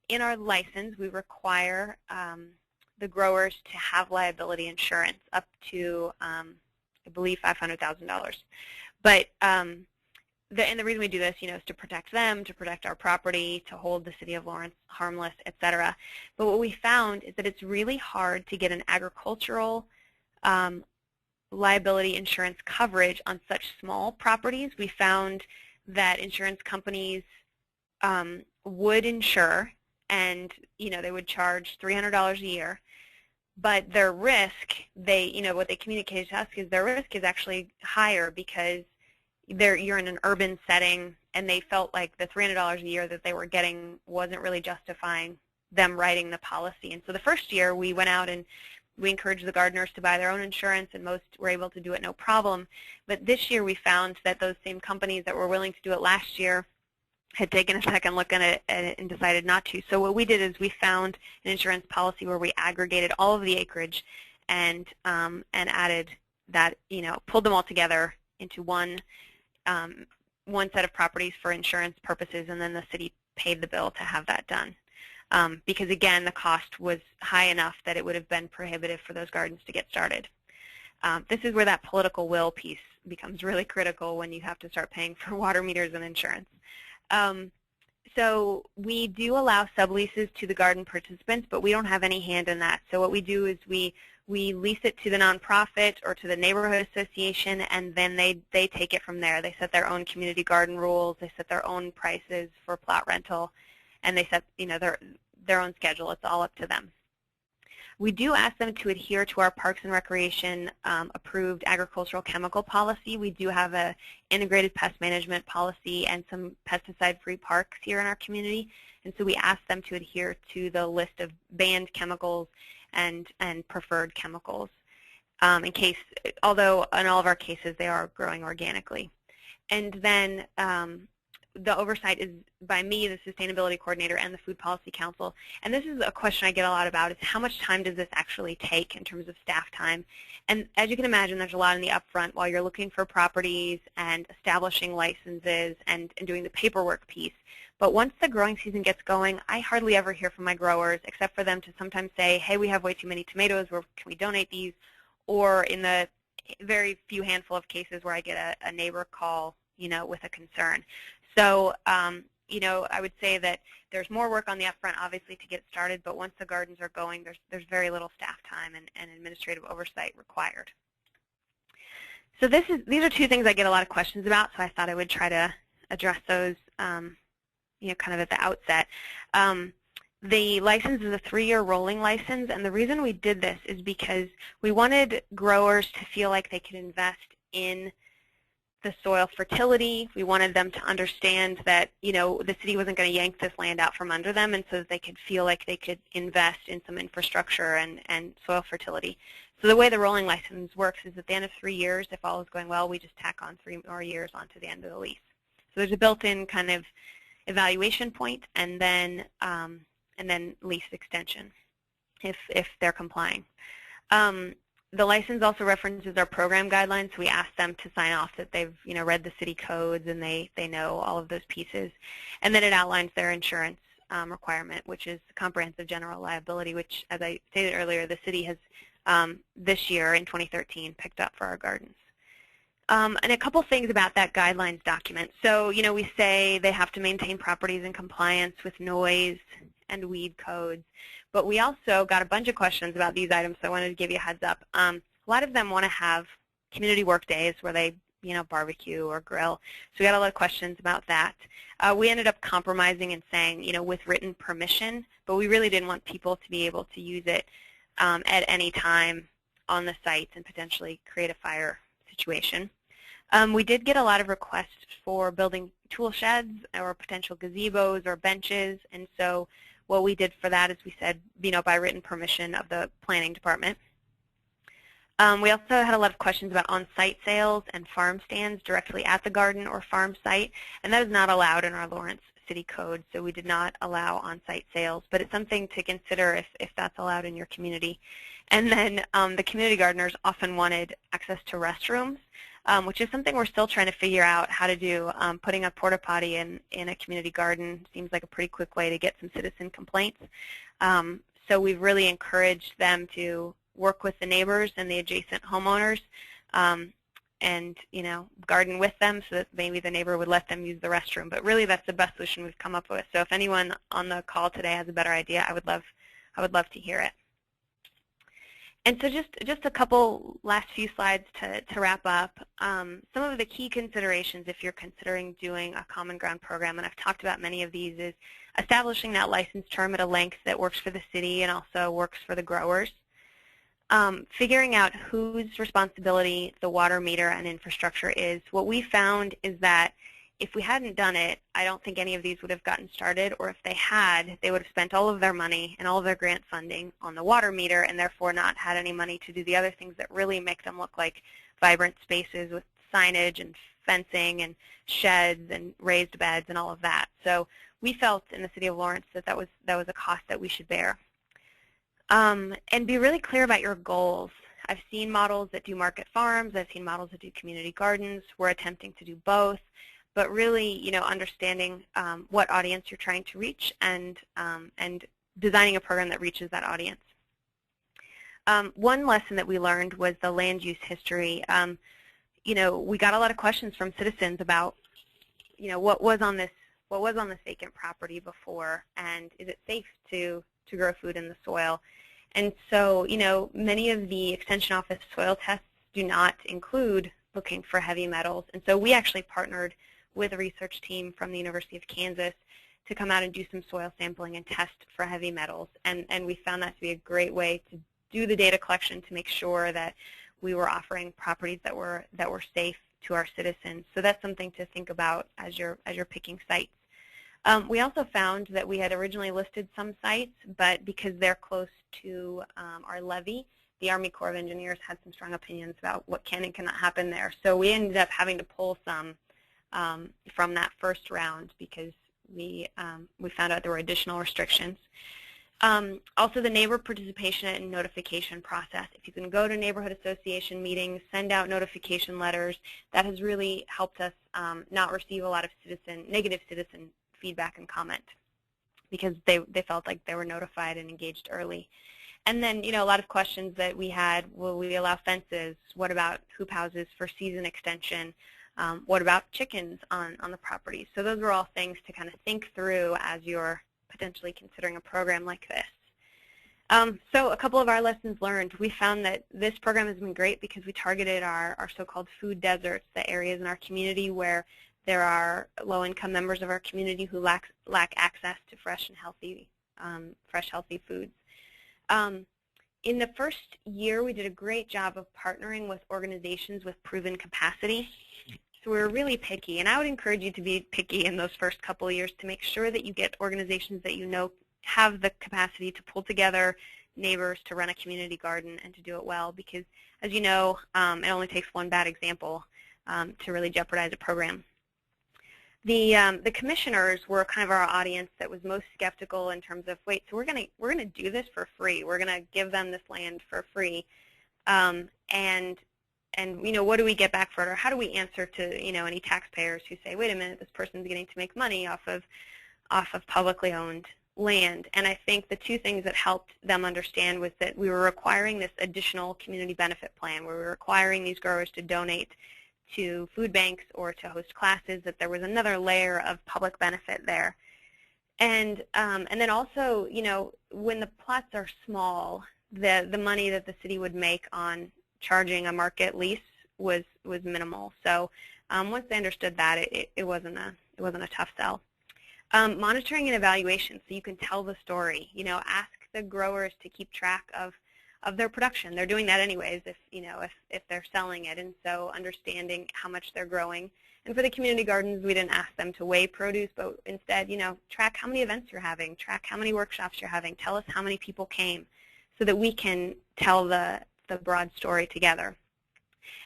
in our license, we require the growers to have liability insurance up to, I believe, $500,000. But and the reason we do this, is to protect them, to protect our property, to hold the city of Lawrence harmless, etc. But what we found is that it's really hard to get an agricultural liability insurance coverage on such small properties. We found that insurance companies would insure, and they would charge $300 a year. But their risk, what they communicated to us is their risk is actually higher because you're in an urban setting, and they felt like the $300 a year that they were getting wasn't really justifying them writing the policy. And so the first year we went out and we encouraged the gardeners to buy their own insurance, and most were able to do it no problem. But this year we found that those same companies that were willing to do it last year had taken a second look at it and decided not to. So what we did is we found an insurance policy where we aggregated all of the acreage and added that, pulled them all together into one set of properties for insurance purposes, and then the city paid the bill to have that done. Because again, the cost was high enough that it would have been prohibitive for those gardens to get started. This is where that political will piece becomes really critical when you have to start paying for water meters and insurance. So we do allow subleases to the garden participants, but we don't have any hand in that. So what we do is we we lease it to the nonprofit or to the neighborhood association, and then they take it from there. They set their own community garden rules. They set their own prices for plot rental, and they set their own schedule. It's all up to them. We do ask them to adhere to our Parks and Recreation approved agricultural chemical policy. We do have an integrated pest management policy and some pesticide-free parks here in our community, and so we ask them to adhere to the list of banned chemicals and preferred chemicals, although in all of our cases they are growing organically. And then the oversight is by me, the Sustainability Coordinator, and the Food Policy Council. And this is a question I get a lot about, is how much time does this actually take in terms of staff time? And as you can imagine, there's a lot in the upfront while you're looking for properties and establishing licenses and doing the paperwork piece. But once the growing season gets going, I hardly ever hear from my growers, except for them to sometimes say, hey, we have way too many tomatoes, can we donate these? Or in the very few handful of cases where I get a neighbor call, with a concern. So, I would say that there's more work on the upfront, obviously, to get started, but once the gardens are going, there's very little staff time and administrative oversight required. So these are two things I get a lot of questions about, so I thought I would try to address those, kind of at the outset. The license is a 3-year rolling license, and the reason we did this is because we wanted growers to feel like they could invest in the soil fertility. We wanted them to understand that, the city wasn't going to yank this land out from under them, and so that they could feel like they could invest in some infrastructure and soil fertility. So the way the rolling license works is at the end of 3 years, if all is going well, we just tack on 3 more years onto the end of the lease. So there's a built-in kind of evaluation point, and then lease extension if they're complying. The license also references our program guidelines. So we ask them to sign off that they've read the city codes and they know all of those pieces. And then it outlines their insurance requirement, which is comprehensive general liability, which, as I stated earlier, the city has this year in 2013 picked up for our gardens. And a couple things about that guidelines document. So we say they have to maintain properties in compliance with noise and weed codes. But we also got a bunch of questions about these items, so I wanted to give you a heads up. A lot of them want to have community work days where they, barbecue or grill. So we got a lot of questions about that. We ended up compromising and saying, with written permission, but we really didn't want people to be able to use it at any time on the site and potentially create a fire situation. We did get a lot of requests for building tool sheds or potential gazebos or benches, and so what we did for that is we said, by written permission of the planning department. We also had a lot of questions about on-site sales and farm stands directly at the garden or farm site, and that is not allowed in our Lawrence City Code, so we did not allow on-site sales, but it's something to consider if that's allowed in your community. And then the community gardeners often wanted access to restrooms, which is something we're still trying to figure out how to do. Putting a porta potty in a community garden seems like a pretty quick way to get some citizen complaints. So we've really encouraged them to work with the neighbors and the adjacent homeowners and garden with them so that maybe the neighbor would let them use the restroom. But really that's the best solution we've come up with. So if anyone on the call today has a better idea, I would love to hear it. And so just a couple last few slides to wrap up. Some of the key considerations if you're considering doing a common ground program, and I've talked about many of these, is establishing that license term at a length that works for the city and also works for the growers. Figuring out whose responsibility the water meter and infrastructure is. What we found is that if we hadn't done it, I don't think any of these would have gotten started, or if they had, they would have spent all of their money and all of their grant funding on the water meter and therefore not had any money to do the other things that really make them look like vibrant spaces with signage and fencing and sheds and raised beds and all of that. So we felt in the city of Lawrence that was a cost that we should bear. And be really clear about your goals. I've seen models that do market farms. I've seen models that do community gardens. We're attempting to do both. But really, understanding what audience you're trying to reach and designing a program that reaches that audience. One lesson that we learned was the land use history. We got a lot of questions from citizens about, what was on this vacant property before, and is it safe to grow food in the soil? And so, many of the Extension Office soil tests do not include looking for heavy metals. And so we actually partnered with a research team from the University of Kansas to come out and do some soil sampling and test for heavy metals. And we found that to be a great way to do the data collection to make sure that we were offering properties that were safe to our citizens. So that's something to think about as you're picking sites. We also found that we had originally listed some sites, but because they're close to our levee, the Army Corps of Engineers had some strong opinions about what can and cannot happen there. So we ended up having to pull some from that first round because we found out there were additional restrictions. Also, the neighbor participation and notification process. If you can go to neighborhood association meetings, send out notification letters, that has really helped us not receive a lot of negative citizen feedback and comment because they felt like they were notified and engaged early. And then, a lot of questions that we had, will we allow fences? What about hoop houses for season extension? What about chickens on the property? So those are all things to kind of think through as you're potentially considering a program like this. So a couple of our lessons learned. We found that this program has been great because we targeted our so-called food deserts, the areas in our community where there are low-income members of our community who lack access to fresh, healthy foods. In the first year, we did a great job of partnering with organizations with proven capacity. So we were really picky, and I would encourage you to be picky in those first couple of years to make sure that you get organizations that you know have the capacity to pull together neighbors to run a community garden and to do it well, because as you know, it only takes one bad example to really jeopardize a program. The commissioners were kind of our audience that was most skeptical in terms of, wait, so we're gonna do this for free. We're gonna give them this land for free, and what do we get back for it, or how do we answer to any taxpayers who say, wait a minute, this person's getting to make money off of publicly owned land? And I think the two things that helped them understand was that we were requiring this additional community benefit plan, where we were requiring these growers to donate to food banks or to host classes, that there was another layer of public benefit there. And then also, when the plots are small, the money that the city would make on charging a market lease was minimal. So once they understood that, it wasn't a tough sell. Monitoring and evaluation, so you can tell the story. Ask the growers to keep track of their production. They're doing that anyways if they're selling it, and so understanding how much they're growing. And for the community gardens, we didn't ask them to weigh produce, but instead, track how many events you're having, track how many workshops you're having, tell us how many people came, so that we can tell the broad story together.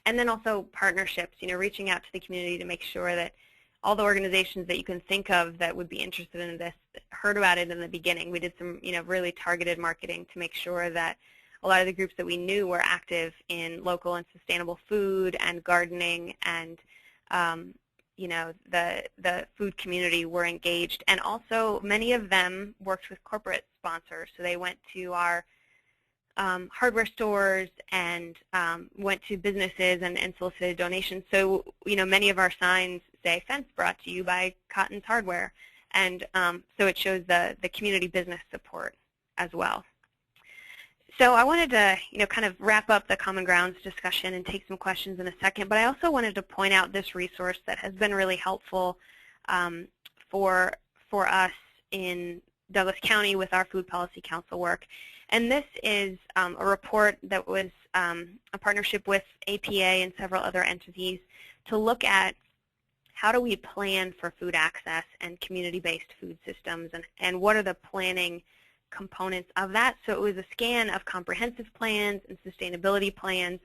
And then also partnerships, reaching out to the community to make sure that all the organizations that you can think of that would be interested in this heard about it in the beginning. We did some, really targeted marketing to make sure that a lot of the groups that we knew were active in local and sustainable food and gardening, and the food community were engaged. And also many of them worked with corporate sponsors, so they went to our hardware stores and went to businesses and solicited donations. So many of our signs say "Fence brought to you by Cotton's Hardware," and so it shows the community business support as well. So I wanted to kind of wrap up the Common Grounds discussion and take some questions in a second, but I also wanted to point out this resource that has been really helpful for us in Douglas County with our Food Policy Council work. And this is a report that was a partnership with APA and several other entities to look at how do we plan for food access and community-based food systems, and what are the planning components of that. So it was a scan of comprehensive plans and sustainability plans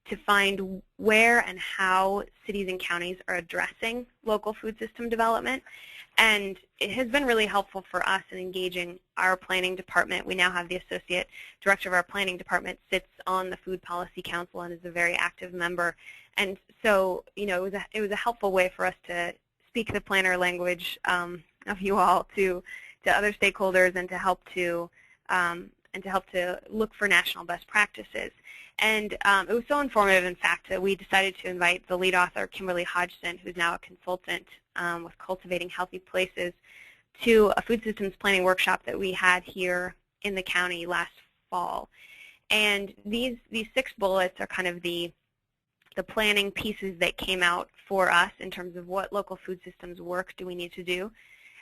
to find where and how cities and counties are addressing local food system development. And it has been really helpful for us in engaging our planning department. We now have the associate director of our planning department sits on the Food Policy Council and is a very active member. And so, it was a helpful way for us to speak the planner language of you all to other stakeholders, and to help to look for national best practices. And it was so informative, in fact, that we decided to invite the lead author, Kimberly Hodgson, who's now a consultant with Cultivating Healthy Places, to a food systems planning workshop that we had here in the county last fall. And these 6 bullets are kind of the planning pieces that came out for us in terms of what local food systems work do we need to do.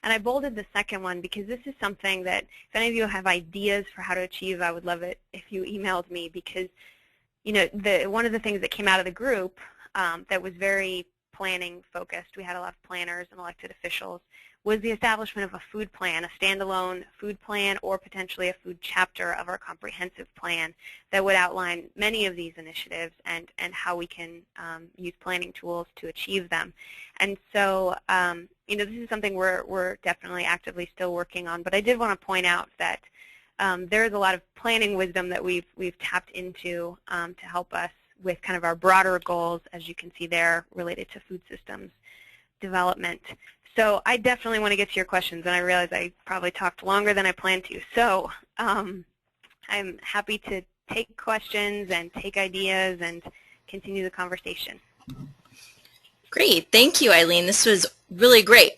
And I bolded the second one because this is something that if any of you have ideas for how to achieve, I would love it if you emailed me, because one of the things that came out of the group that was very planning focused, we had a lot of planners and elected officials, was the establishment of a food plan, a standalone food plan, or potentially a food chapter of our comprehensive plan that would outline many of these initiatives and how we can use planning tools to achieve them. And so, this is something we're definitely actively still working on. But I did want to point out that there is a lot of planning wisdom that we've tapped into to help us with kind of our broader goals, as you can see there, related to food systems development. So I definitely want to get to your questions, and I realize I probably talked longer than I planned to. So I'm happy to take questions and take ideas and continue the conversation. Great. Thank you, Eileen. This was really great.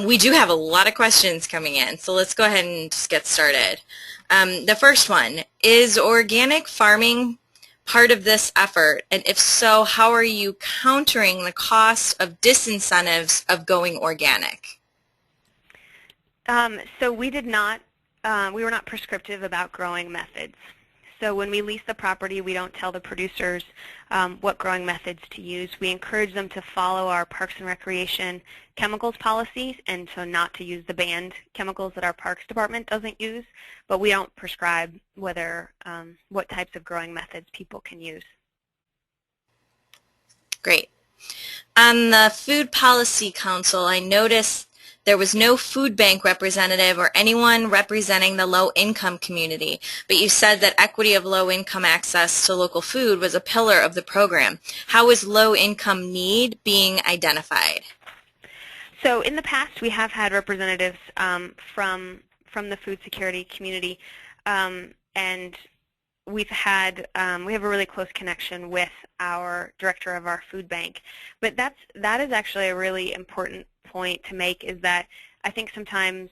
We do have a lot of questions coming in, so let's go ahead and just get started. The first one, is organic farming part of this effort? And if so, how are you countering the cost of disincentives of going organic? So we did not, we were not prescriptive about growing methods. So when we lease the property, we don't tell the producers what growing methods to use. We encourage them to follow our Parks and Recreation chemicals policies, and so not to use the banned chemicals that our Parks Department doesn't use, but we don't prescribe whether what types of growing methods people can use. Great. On the Food Policy Council, I noticed there was no food bank representative or anyone representing the low-income community, but you said that equity of low-income access to local food was a pillar of the program. How is low-income need being identified? So in the past, we have had representatives from the food security community, and we have a really close connection with our director of our food bank. But that is actually a really important point to make, is that I think sometimes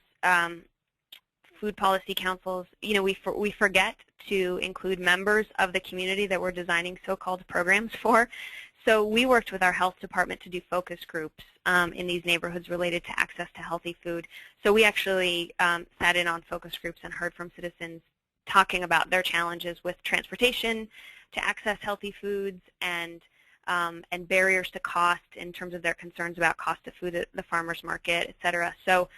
food policy councils, we forget to include members of the community that we're designing so-called programs for. So we worked with our health department to do focus groups in these neighborhoods related to access to healthy food. So we actually sat in on focus groups and heard from citizens talking about their challenges with transportation to access healthy foods and barriers to cost in terms of their concerns about cost of food at the farmers market, et cetera. So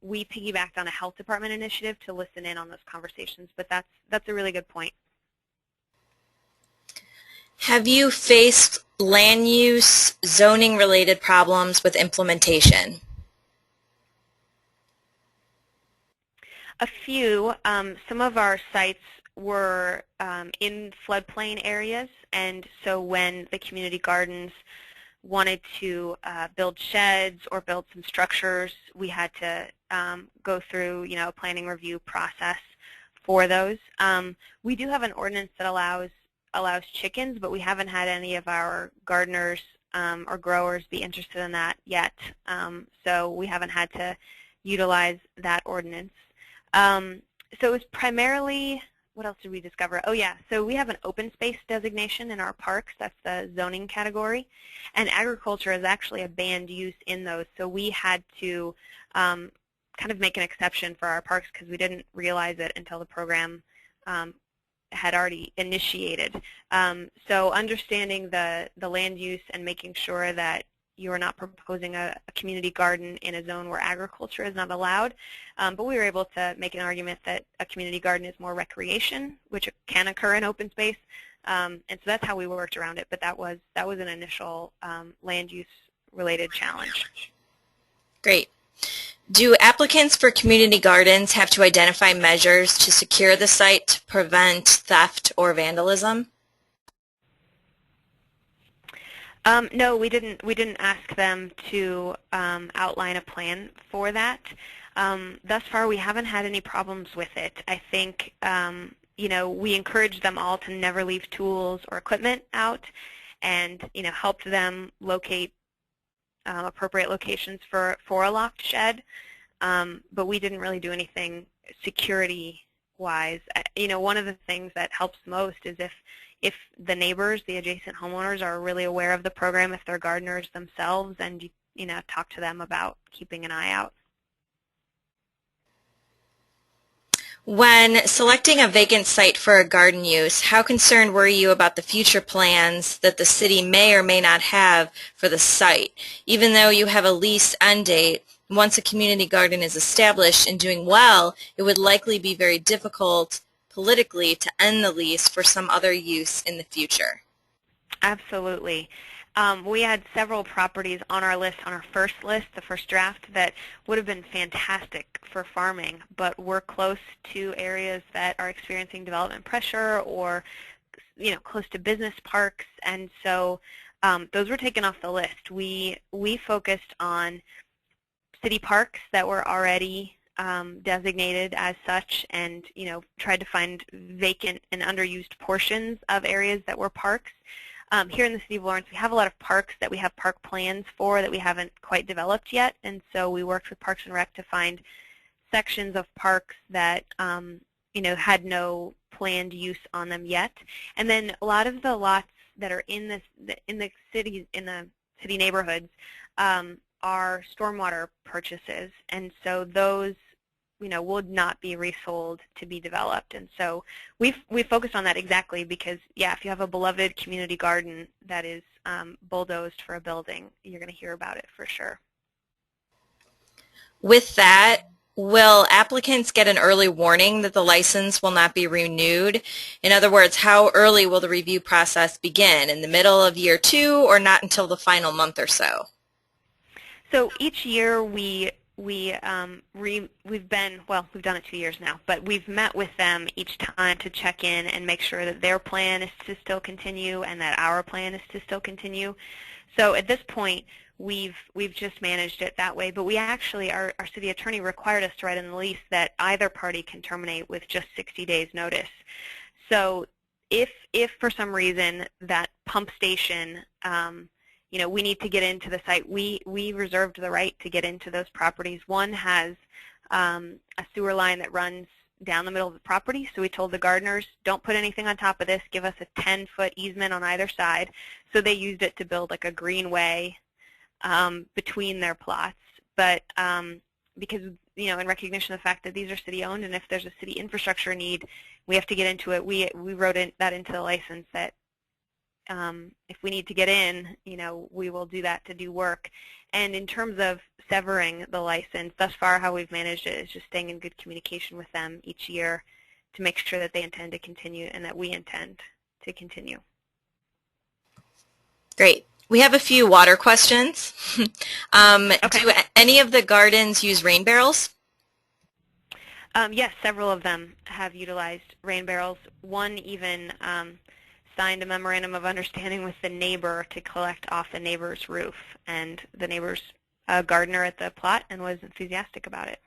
we piggybacked on a health department initiative to listen in on those conversations, but that's a really good point. Have you faced land use, zoning related problems with implementation? A few. Some of our sites were in floodplain areas, and so when the community gardens wanted to build sheds or build some structures, we had to go through a planning review process for those. We do have an ordinance that allows chickens, but we haven't had any of our gardeners or growers be interested in that yet, so we haven't had to utilize that ordinance. So it was primarily, what else did we discover? Oh yeah, so we have an open space designation in our parks. That's the zoning category. And agriculture is actually a banned use in those. So we had to kind of make an exception for our parks because we didn't realize it until the program had already initiated. So understanding the land use and making sure that you are not proposing a community garden in a zone where agriculture is not allowed. But we were able to make an argument that a community garden is more recreation, which can occur in open space. And so that's how we worked around it. But that was an initial land use related challenge. Great. Do applicants for community gardens have to identify measures to secure the site to prevent theft or vandalism? No, we didn't ask them to outline a plan for that. Thus far, we haven't had any problems with it. I think we encouraged them all to never leave tools or equipment out, and helped them locate appropriate locations for a locked shed. But we didn't really do anything security wise, one of the things that helps most is if the neighbors, the adjacent homeowners, are really aware of the program, if they're gardeners themselves, and talk to them about keeping an eye out. When selecting a vacant site for a garden use, how concerned were you about the future plans that the city may or may not have for the site? Even though you have a lease end date, once a community garden is established and doing well, it would likely be very difficult politically to end the lease for some other use in the future. Absolutely. We had several properties on our list, on our first list, the first draft, that would have been fantastic for farming, but we're close to areas that are experiencing development pressure or, close to business parks, and so those were taken off the list. We focused on city parks that were already designated as such, and tried to find vacant and underused portions of areas that were parks. Here in the city of Lawrence, we have a lot of parks that we have park plans for that we haven't quite developed yet, and so we worked with Parks and Rec to find sections of parks that had no planned use on them yet. And then a lot of the lots that are in the city neighborhoods are stormwater purchases, and so those would not be resold to be developed. And so we focused on that exactly because, yeah, if you have a beloved community garden that is bulldozed for a building, you're going to hear about it for sure. With that, will applicants get an early warning that the license will not be renewed? In other words, how early will the review process begin? In the middle of year 2 or not until the final month or so? So each year we've done it 2 years now, but we've met with them each time to check in and make sure that their plan is to still continue and that our plan is to still continue. So at this point, we've just managed it that way, but we actually, our city attorney required us to write in the lease that either party can terminate with just 60 days notice. So if for some reason that pump station we need to get into the site, we reserved the right to get into those properties. One has a sewer line that runs down the middle of the property, so we told the gardeners, don't put anything on top of this, give us a 10-foot easement on either side. So they used it to build like a greenway between their plots. But because, in recognition of the fact that these are city-owned, and if there's a city infrastructure need, we have to get into it, we wrote that into the license that if we need to get in, we will do that to do work. And in terms of severing the license, thus far how we've managed it is just staying in good communication with them each year to make sure that they intend to continue and that we intend to continue. Great. We have a few water questions. Okay. Do any of the gardens use rain barrels? Yes, several of them have utilized rain barrels. One even signed a memorandum of understanding with the neighbor to collect off the neighbor's roof, and the neighbor's gardener at the plot and was enthusiastic about it.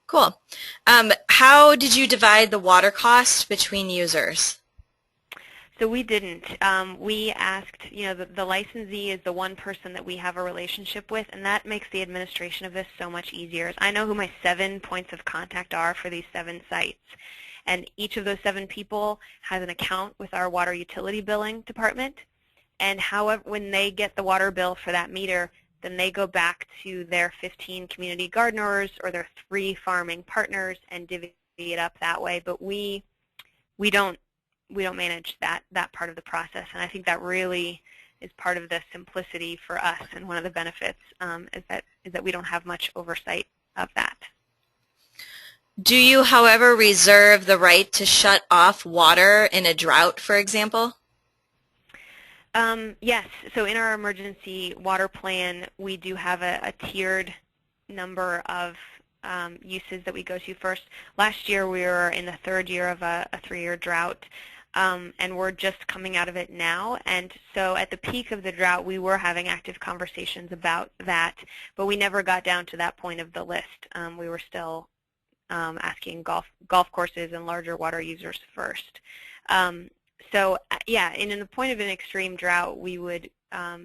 Cool. How did you divide the water cost between users? So we didn't. We asked, the licensee is the one person that we have a relationship with, and that makes the administration of this so much easier. I know who my 7 points of contact are for these 7 sites. And each of those 7 people has an account with our water utility billing department. And however, when they get the water bill for that meter, then they go back to their 15 community gardeners or their 3 farming partners and divvy it up that way. But we don't manage that part of the process. And I think that really is part of the simplicity for us. And one of the benefits is that we don't have much oversight of that. Do you, however, reserve the right to shut off water in a drought, for example? Yes. So in our emergency water plan, we do have a tiered number of uses that we go to first. Last year, we were in the 3rd year of a 3-year drought, and we're just coming out of it now. And so at the peak of the drought, we were having active conversations about that, but we never got down to that point of the list. We were still asking golf courses and larger water users first. So yeah, in the point of an extreme drought, we would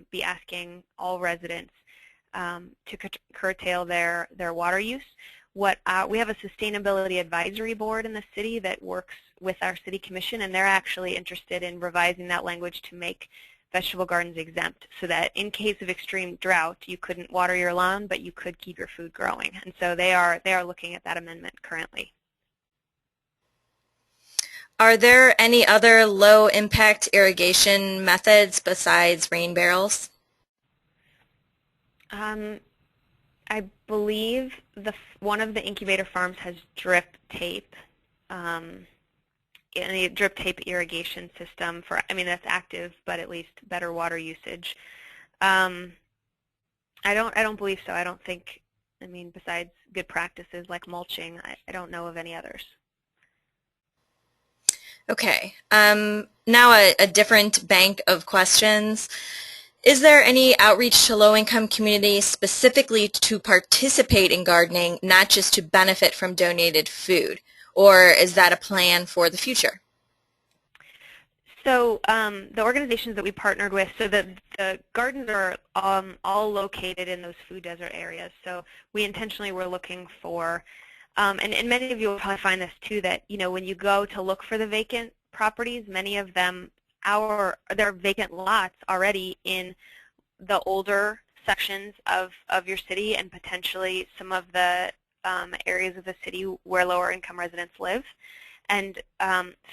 be asking all residents to curtail their water use. we have a sustainability advisory board in the city that works with our city commission, and they're actually interested in revising that language to make vegetable gardens exempt, so that in case of extreme drought, you couldn't water your lawn, but you could keep your food growing. And so they are looking at that amendment currently. Are there any other low-impact irrigation methods besides rain barrels? I believe one of the incubator farms has drip tape, and a drip tape irrigation system for, I mean, that's active, but at least better water usage. I don't believe so. I don't think, I mean, besides good practices like mulching, I don't know of any others. Okay. Now a different bank of questions. Is there any outreach to low-income communities specifically to participate in gardening, not just to benefit from donated food? Or is that a plan for the future? So the organizations that we partnered with, so the gardens are all located in those food desert areas. So we intentionally were looking for, and many of you will probably find this too, that when you go to look for the vacant properties, many of them there are vacant lots already in the older sections of your city, and potentially some of the areas of the city where lower income residents live. And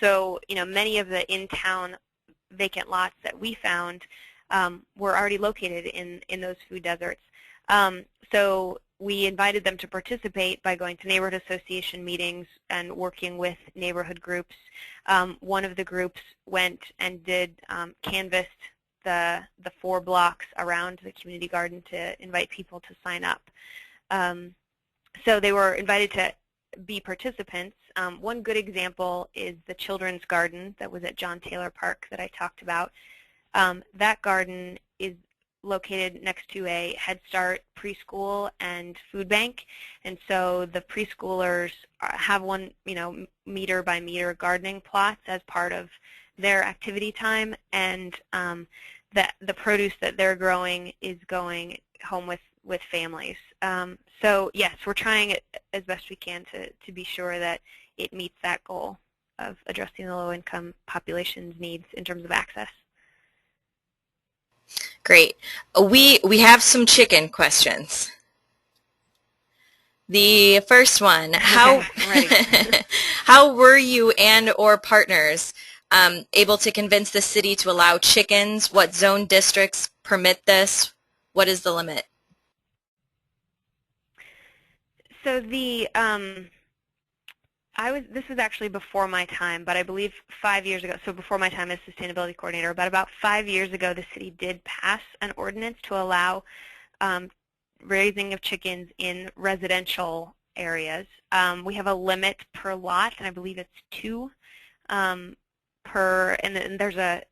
so many of the in-town vacant lots that we found were already located in those food deserts. So we invited them to participate by going to neighborhood association meetings and working with neighborhood groups. One of the groups went and did canvassed the 4 blocks around the community garden to invite people to sign up. So they were invited to be participants. One good example is the children's garden that was at John Taylor Park that I talked about. That garden is located next to a Head Start preschool and food bank, and so the preschoolers have one, meter by meter gardening plots as part of their activity time, and the produce that they're growing is going home with families. So yes, we're trying it as best we can to be sure that it meets that goal of addressing the low-income population's needs in terms of access. Great. We have some chicken questions. The first one, how were you and or partners able to convince the city to allow chickens? What zone districts permit this? What is the limit? So this was actually before my time, but I believe 5 years ago, so before my time as sustainability coordinator, but about 5 years ago, the city did pass an ordinance to allow raising of chickens in residential areas. We have a limit per lot, and I believe it's 2 per, and there's a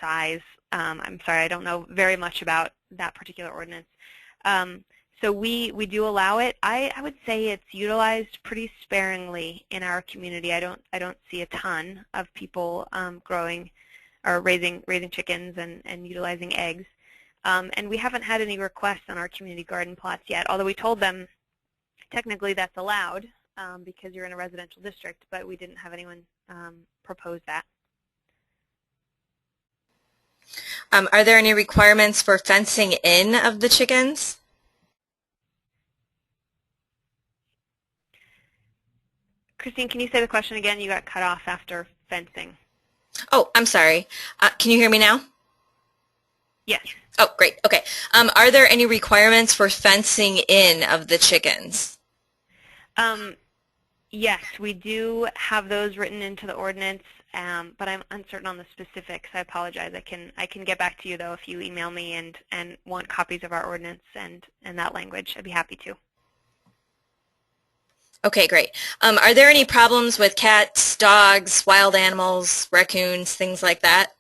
size. I'm sorry, I don't know very much about that particular ordinance. So we do allow it. I would say it's utilized pretty sparingly in our community. I don't see a ton of people growing or raising chickens and utilizing eggs. And we haven't had any requests on our community garden plots yet, although we told them technically that's allowed because you're in a residential district, but we didn't have anyone propose that. Are there any requirements for fencing in of the chickens? Christine, can you say the question again? You got cut off after fencing. Oh, I'm sorry. Can you hear me now? Yes. Oh, great. Okay. Are there any requirements for fencing in of the chickens? Yes, we do have those written into the ordinance, but I'm uncertain on the specifics. I apologize. I can get back to you, though, if you email me and want copies of our ordinance and that language. I'd be happy to. Okay, great. Are there any problems with cats, dogs, wild animals, raccoons, things like that?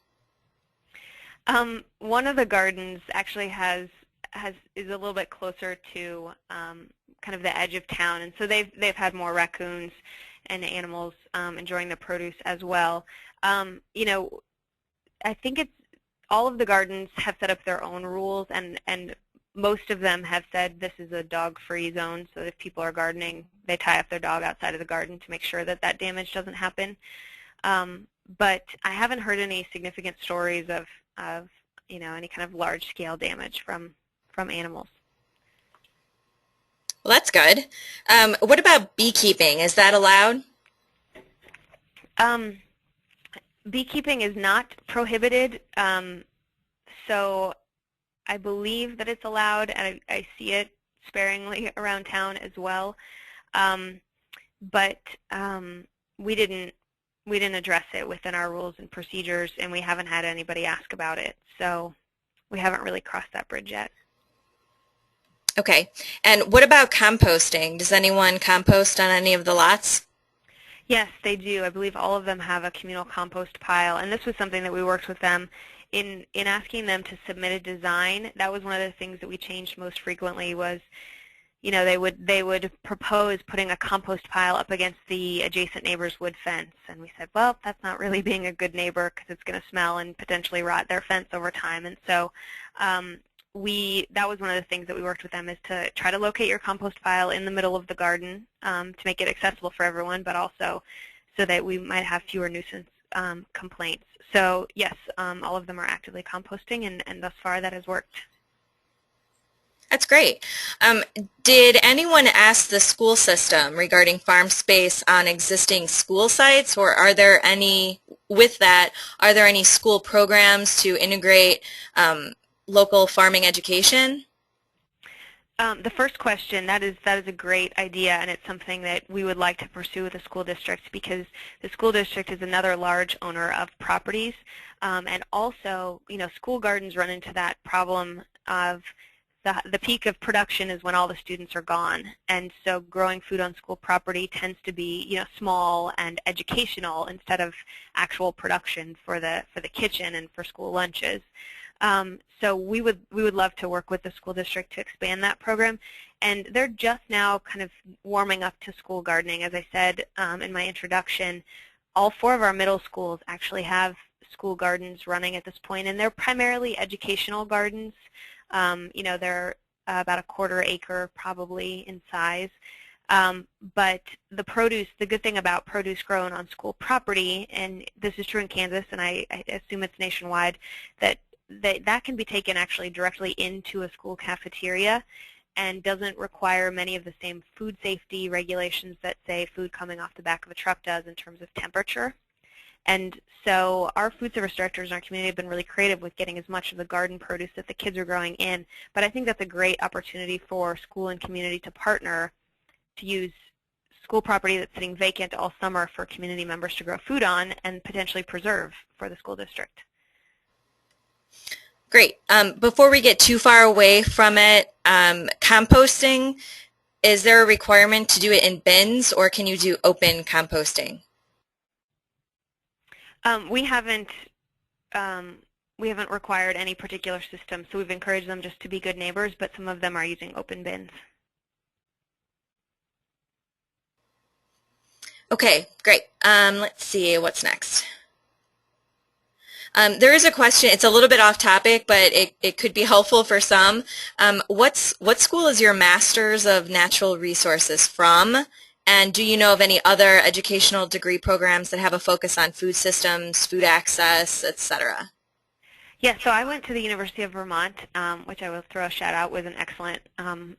One of the gardens actually is a little bit closer to kind of the edge of town, and so they've had more raccoons and animals enjoying the produce as well. I think all of the gardens have set up their own rules, and most of them have said this is a dog-free zone, so if people are gardening, they tie up their dog outside of the garden to make sure that that damage doesn't happen. But I haven't heard any significant stories of any kind of large-scale damage from animals. Well, that's good. What about beekeeping? Is that allowed? Beekeeping is not prohibited, so I believe that it's allowed, and I see it sparingly around town as well. But we didn't address it within our rules and procedures, and we haven't had anybody ask about it. So we haven't really crossed that bridge yet. Okay. And what about composting? Does anyone compost on any of the lots? Yes, they do. I believe all of them have a communal compost pile, and this was something that we worked with them in asking them to submit a design. That was one of the things that we changed most frequently was, they would propose putting a compost pile up against the adjacent neighbor's wood fence, and we said, well, that's not really being a good neighbor because it's going to smell and potentially rot their fence over time. And so that was one of the things that we worked with them, is to try to locate your compost pile in the middle of the garden to make it accessible for everyone, but also so that we might have fewer nuisance complaints. So yes, all of them are actively composting, and thus far that has worked. That's great. Did anyone ask the school system regarding farm space on existing school sites, or are there any school programs to integrate local farming education? The first question, that is a great idea, and it's something that we would like to pursue with the school district, because the school district is another large owner of properties, and also, school gardens run into that problem of the peak of production is when all the students are gone, and so growing food on school property tends to be, small and educational instead of actual production for the kitchen and for school lunches. So we would love to work with the school district to expand that program, and they're just now kind of warming up to school gardening. As I said in my introduction, all 4 of our middle schools actually have school gardens running at this point, and they're primarily educational gardens. They're about a 1/4 acre probably in size. But the good thing about produce grown on school property, and this is true in Kansas, and I assume it's nationwide, that can be taken actually directly into a school cafeteria and doesn't require many of the same food safety regulations that, say, food coming off the back of a truck does in terms of temperature. And so our food service directors in our community have been really creative with getting as much of the garden produce that the kids are growing in. But I think that's a great opportunity for school and community to partner to use school property that's sitting vacant all summer for community members to grow food on and potentially preserve for the school district. Great. Before we get too far away from it, composting, is there a requirement to do it in bins, or can you do open composting? We haven't required any particular system, so we've encouraged them just to be good neighbors, but some of them are using open bins. Okay, great. Let's see, what's next? There is a question, it's a little bit off topic, but it could be helpful for some. What school is your Master's of Natural Resources from? And do you know of any other educational degree programs that have a focus on food systems, food access, etc.? Yes, so I went to the University of Vermont, which I will throw a shout out, was an excellent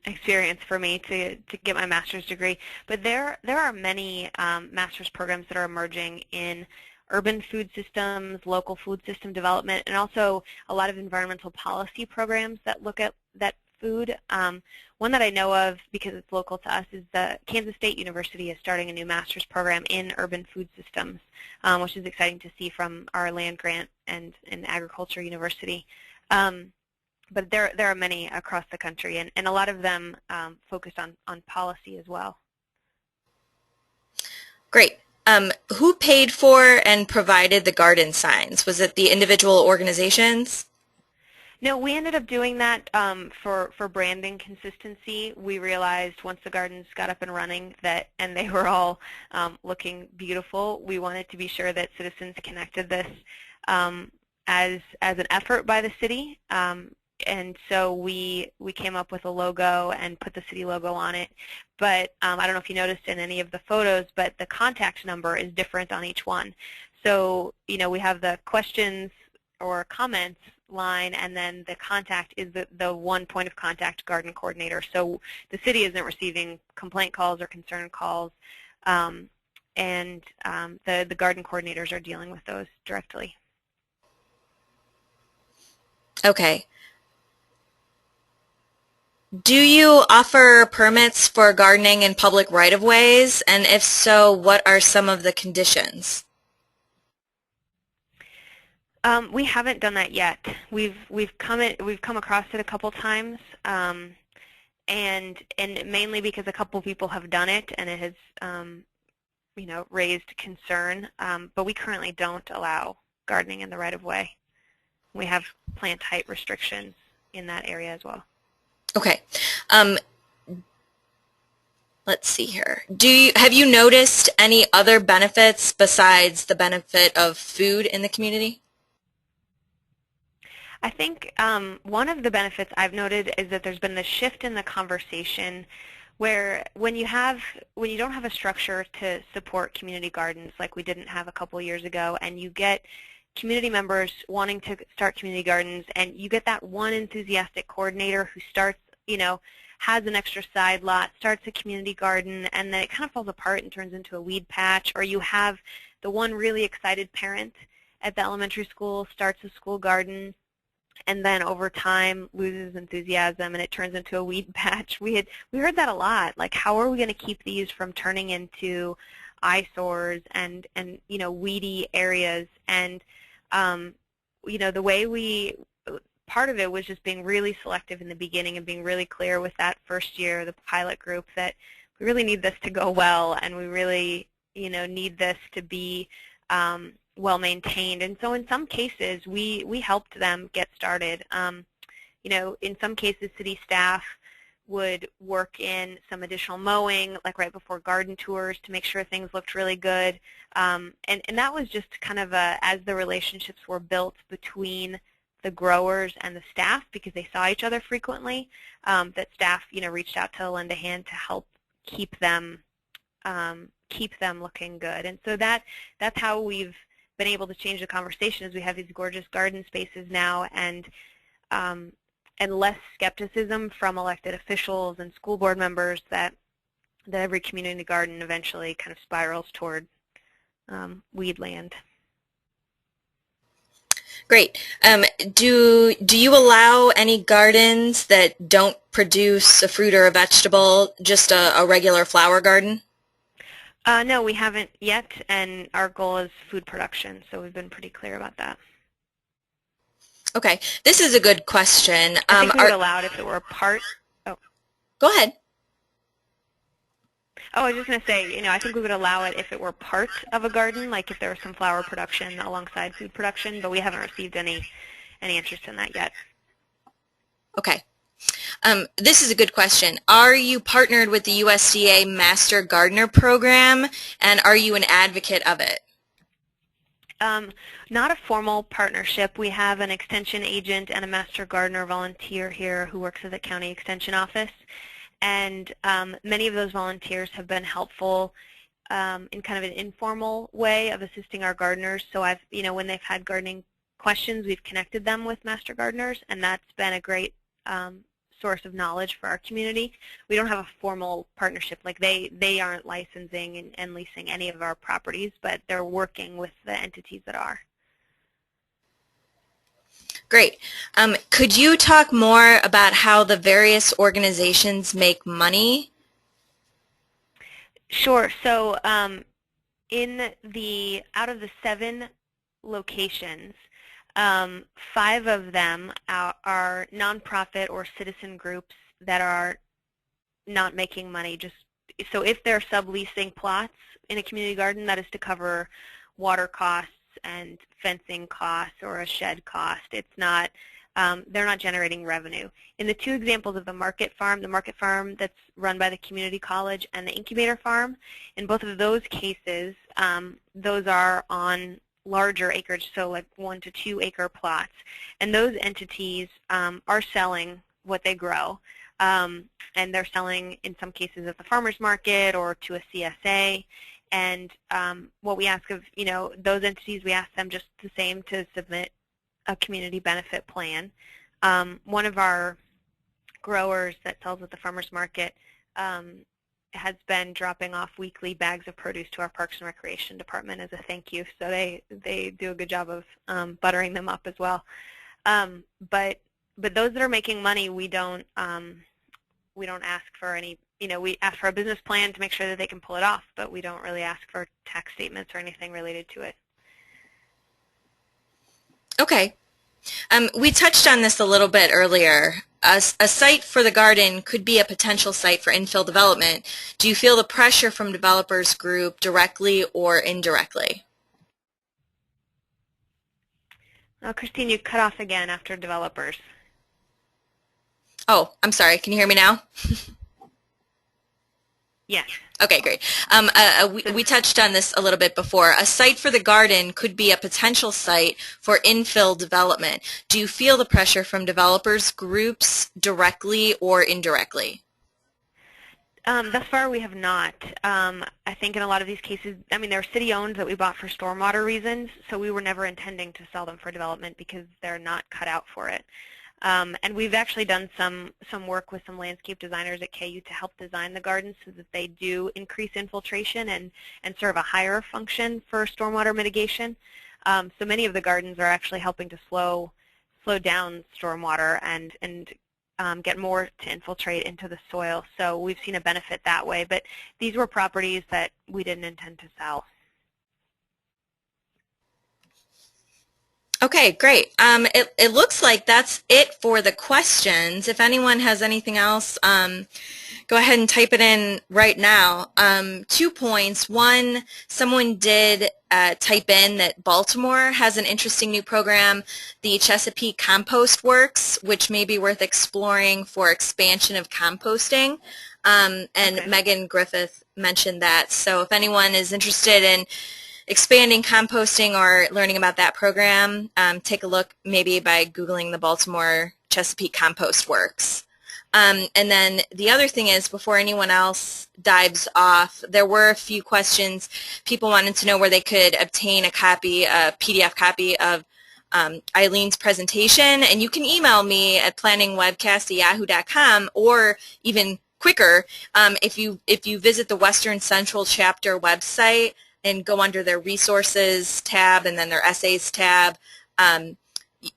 experience for me to get my master's degree. But there are many master's programs that are emerging in urban food systems, local food system development, and also a lot of environmental policy programs that look at that food. One that I know of, because it's local to us, is the Kansas State University is starting a new master's program in urban food systems, which is exciting to see from our land grant and agriculture university. But there are many across the country, and a lot of them focused on policy as well. Great. Who paid for and provided the garden signs? Was it the individual organizations? No, we ended up doing that for branding consistency. We realized once the gardens got up and running and they were all looking beautiful, we wanted to be sure that citizens connected this as an effort by the city. and so we came up with a logo and put the city logo on it. But I don't know if you noticed in any of the photos, but the contact number is different on each one. So, we have the questions or comments line, and then the contact is the one point of contact garden coordinator. So the city isn't receiving complaint calls or concern calls, and the garden coordinators are dealing with those directly. Okay. Do you offer permits for gardening in public right-of-ways? And if so, what are some of the conditions? We haven't done that yet. We've come across it a couple times, and mainly because a couple people have done it, and it has raised concern. But we currently don't allow gardening in the right-of-way. We have plant height restrictions in that area as well. Okay. Let's see here. Have you noticed any other benefits besides the benefit of food in the community? I think one of the benefits I've noted is that there's been this shift in the conversation where when you don't have a structure to support community gardens like we didn't have a couple years ago, and you get community members wanting to start community gardens, and you get that one enthusiastic coordinator who starts, has an extra side lot, starts a community garden, and then it kind of falls apart and turns into a weed patch, or you have the one really excited parent at the elementary school starts a school garden, and then over time loses enthusiasm and it turns into a weed patch. We heard that a lot. Like, how are we going to keep these from turning into eyesores and weedy areas? And the way part of it was just being really selective in the beginning and being really clear with that first year, the pilot group, that we really need this to go well, and we really need this to be well maintained. And so in some cases we helped them get started. In some cases city staff would work in some additional mowing, like right before garden tours, to make sure things looked really good. And that was just kind of as the relationships were built between the growers and the staff, because they saw each other frequently, that staff reached out to lend a hand to help keep them looking good. And so that's how we've been able to change the conversation, as we have these gorgeous garden spaces now, and less skepticism from elected officials and school board members that every community garden eventually kind of spirals toward weed land. Great. Do you allow any gardens that don't produce a fruit or a vegetable, just a regular flower garden? No, we haven't yet, and our goal is food production, so we've been pretty clear about that. Okay. This is a good question. I think we would allow it if it were a part. Oh. Go ahead. Oh, I was just going to say, I think we would allow it if it were part of a garden, like if there was some flower production alongside food production, but we haven't received any interest in that yet. Okay. This is a good question. Are you partnered with the USDA Master Gardener Program, and are you an advocate of it? Not a formal partnership. We have an extension agent and a Master Gardener volunteer here who works at the county extension office. And many of those volunteers have been helpful in kind of an informal way of assisting our gardeners. So when they've had gardening questions, we've connected them with master gardeners, and that's been a great source of knowledge for our community. We don't have a formal partnership. Like they aren't licensing and leasing any of our properties, but they're working with the entities that are. Great. Could you talk more about how the various organizations make money? Sure. So out of the 7 locations, 5 of them are nonprofit or citizen groups that are not making money. So if they're subleasing plots in a community garden, that is to cover water costs and fencing costs or a shed cost. It's not, they're not generating revenue. In the 2 examples of the market farm that's run by the community college and the incubator farm, in both of those cases, those are on larger acreage, so like 1 to 2 acre plots. And those entities are selling what they grow. And they're selling, in some cases, at the farmer's market or to a CSA. And what we ask of, those entities, we ask them just the same to submit a community benefit plan. One of our growers that sells at the farmer's market has been dropping off weekly bags of produce to our Parks and Recreation Department as a thank you. So they do a good job of buttering them up as well. But those that are making money, we don't ask for any. We ask for a business plan to make sure that they can pull it off, but we don't really ask for tax statements or anything related to it. Okay. We touched on this a little bit earlier. A site for the garden could be a potential site for infill development. Do you feel the pressure from developers group directly or indirectly? Christine, you cut off again after developers. Oh, I'm sorry. Can you hear me now? Yes. Okay, great. We touched on this a little bit before. A site for the garden could be a potential site for infill development. Do you feel the pressure from developers groups directly or indirectly? Thus far, we have not. I think in a lot of these cases, they're city-owned that we bought for stormwater reasons, so we were never intending to sell them for development because they're not cut out for it. And we've actually done some work with some landscape designers at KU to help design the gardens so that they do increase infiltration and serve a higher function for stormwater mitigation. So many of the gardens are actually helping to slow down stormwater and get more to infiltrate into the soil. So we've seen a benefit that way. But these were properties that we didn't intend to sell. Okay, great. It looks like that's it for the questions. If anyone has anything else, go ahead and type it in right now. 2 points. One, someone did type in that Baltimore has an interesting new program, the Chesapeake Compost Works, which may be worth exploring for expansion of composting. And Okay. Megan Griffith mentioned that. So if anyone is interested in expanding composting or learning about that program, take a look maybe by Googling the Baltimore Chesapeake Compost Works. And then the other thing is, before anyone else dives off, there were a few questions. People wanted to know where they could obtain a PDF copy of Eileen's presentation, and you can email me at planningwebcast@yahoo.com, or even quicker, if you visit the Western Central Chapter website and go under their resources tab and then their essays tab,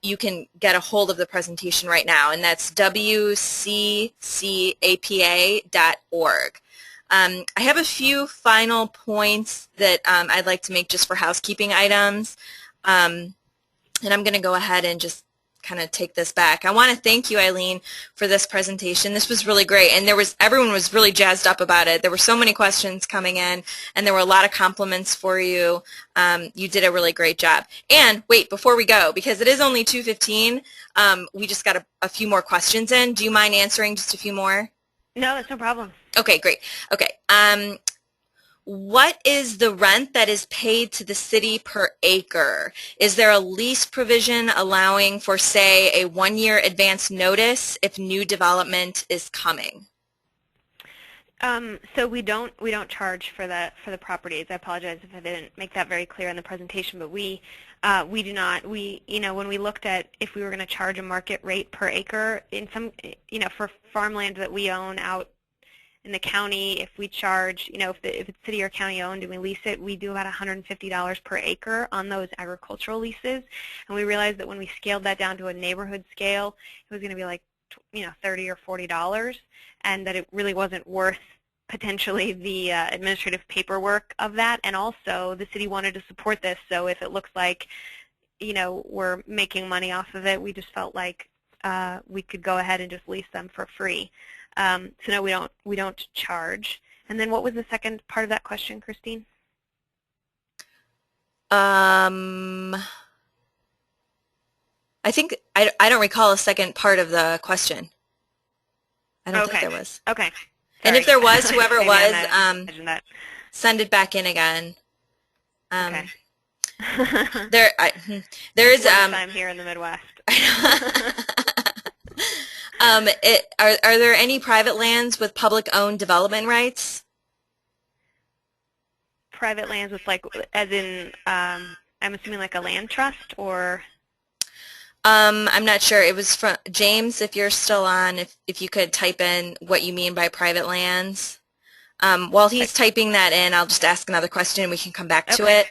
you can get a hold of the presentation right now, and that's wccapa.org. I have a few final points that I'd like to make just for housekeeping items, and I'm going to go ahead and just kind of take this back. I want to thank you, Eileen, for this presentation. This was really great, and everyone was really jazzed up about it. There were so many questions coming in, and there were a lot of compliments for you. You did a really great job. And wait, before we go, because it is only 2:15, we just got a few more questions in. Do you mind answering just a few more? No, that's no problem. Okay, great. Okay. What is the rent that is paid to the city per acre? Is there a lease provision allowing for, say, a 1-year advance notice if new development is coming? So we don't charge for the properties. I apologize if I didn't make that very clear in the presentation, but we do not. When we looked at if we were going to charge a market rate per acre in some, for farmland that we own out in the county, if we charge, if it's city or county owned and we lease it, we do about $150 per acre on those agricultural leases. And we realized that when we scaled that down to a neighborhood scale, it was going to be like, $30 or $40, and that it really wasn't worth potentially the administrative paperwork of that. And also, the city wanted to support this, so if it looks like, we're making money off of it, we just felt like we could go ahead and just lease them for free. So no, we don't charge. And then what was the second part of that question, Christine? I think I don't recall a second part of the question. I don't think there was. Okay. Sorry. And if there was, whoever it was, Imagine that. send it back in again. Okay. There, there is Lunchtime here in the Midwest. are there any private lands with public-owned development rights? Private lands with like, as in, I'm assuming like a land trust or? I'm not sure. It was from James. If you're still on, if you could type in what you mean by private lands. While he's typing that in, I'll just ask another question and we can come back to Okay.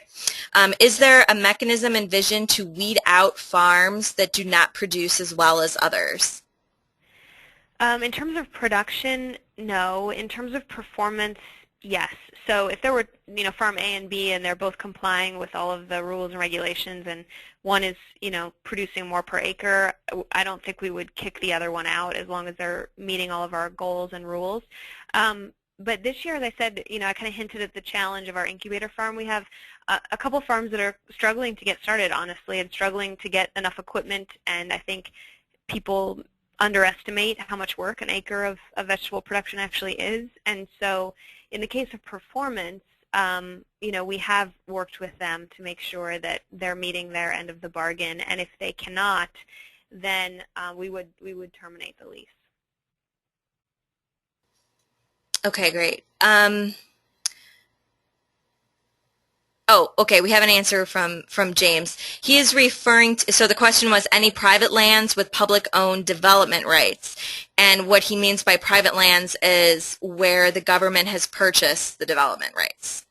it. Is there a mechanism envisioned to weed out farms that do not produce as well as others? In terms of production, no. In terms of performance, yes. So if there were, farm A and B and they're both complying with all of the rules and regulations and one is, producing more per acre, I don't think we would kick the other one out as long as they're meeting all of our goals and rules. But this year, as I said, I kind of hinted at the challenge of our incubator farm. We have a couple farms that are struggling to get started, honestly, and struggling to get enough equipment, and I think people underestimate how much work an acre of vegetable production actually is. And so in the case of performance, we have worked with them to make sure that they're meeting their end of the bargain, and if they cannot, then we would terminate the lease. Okay, great. Oh, okay, we have an answer from James. He is referring to, so the question was any private lands with public-owned development rights. And what he means by private lands is where the government has purchased the development rights.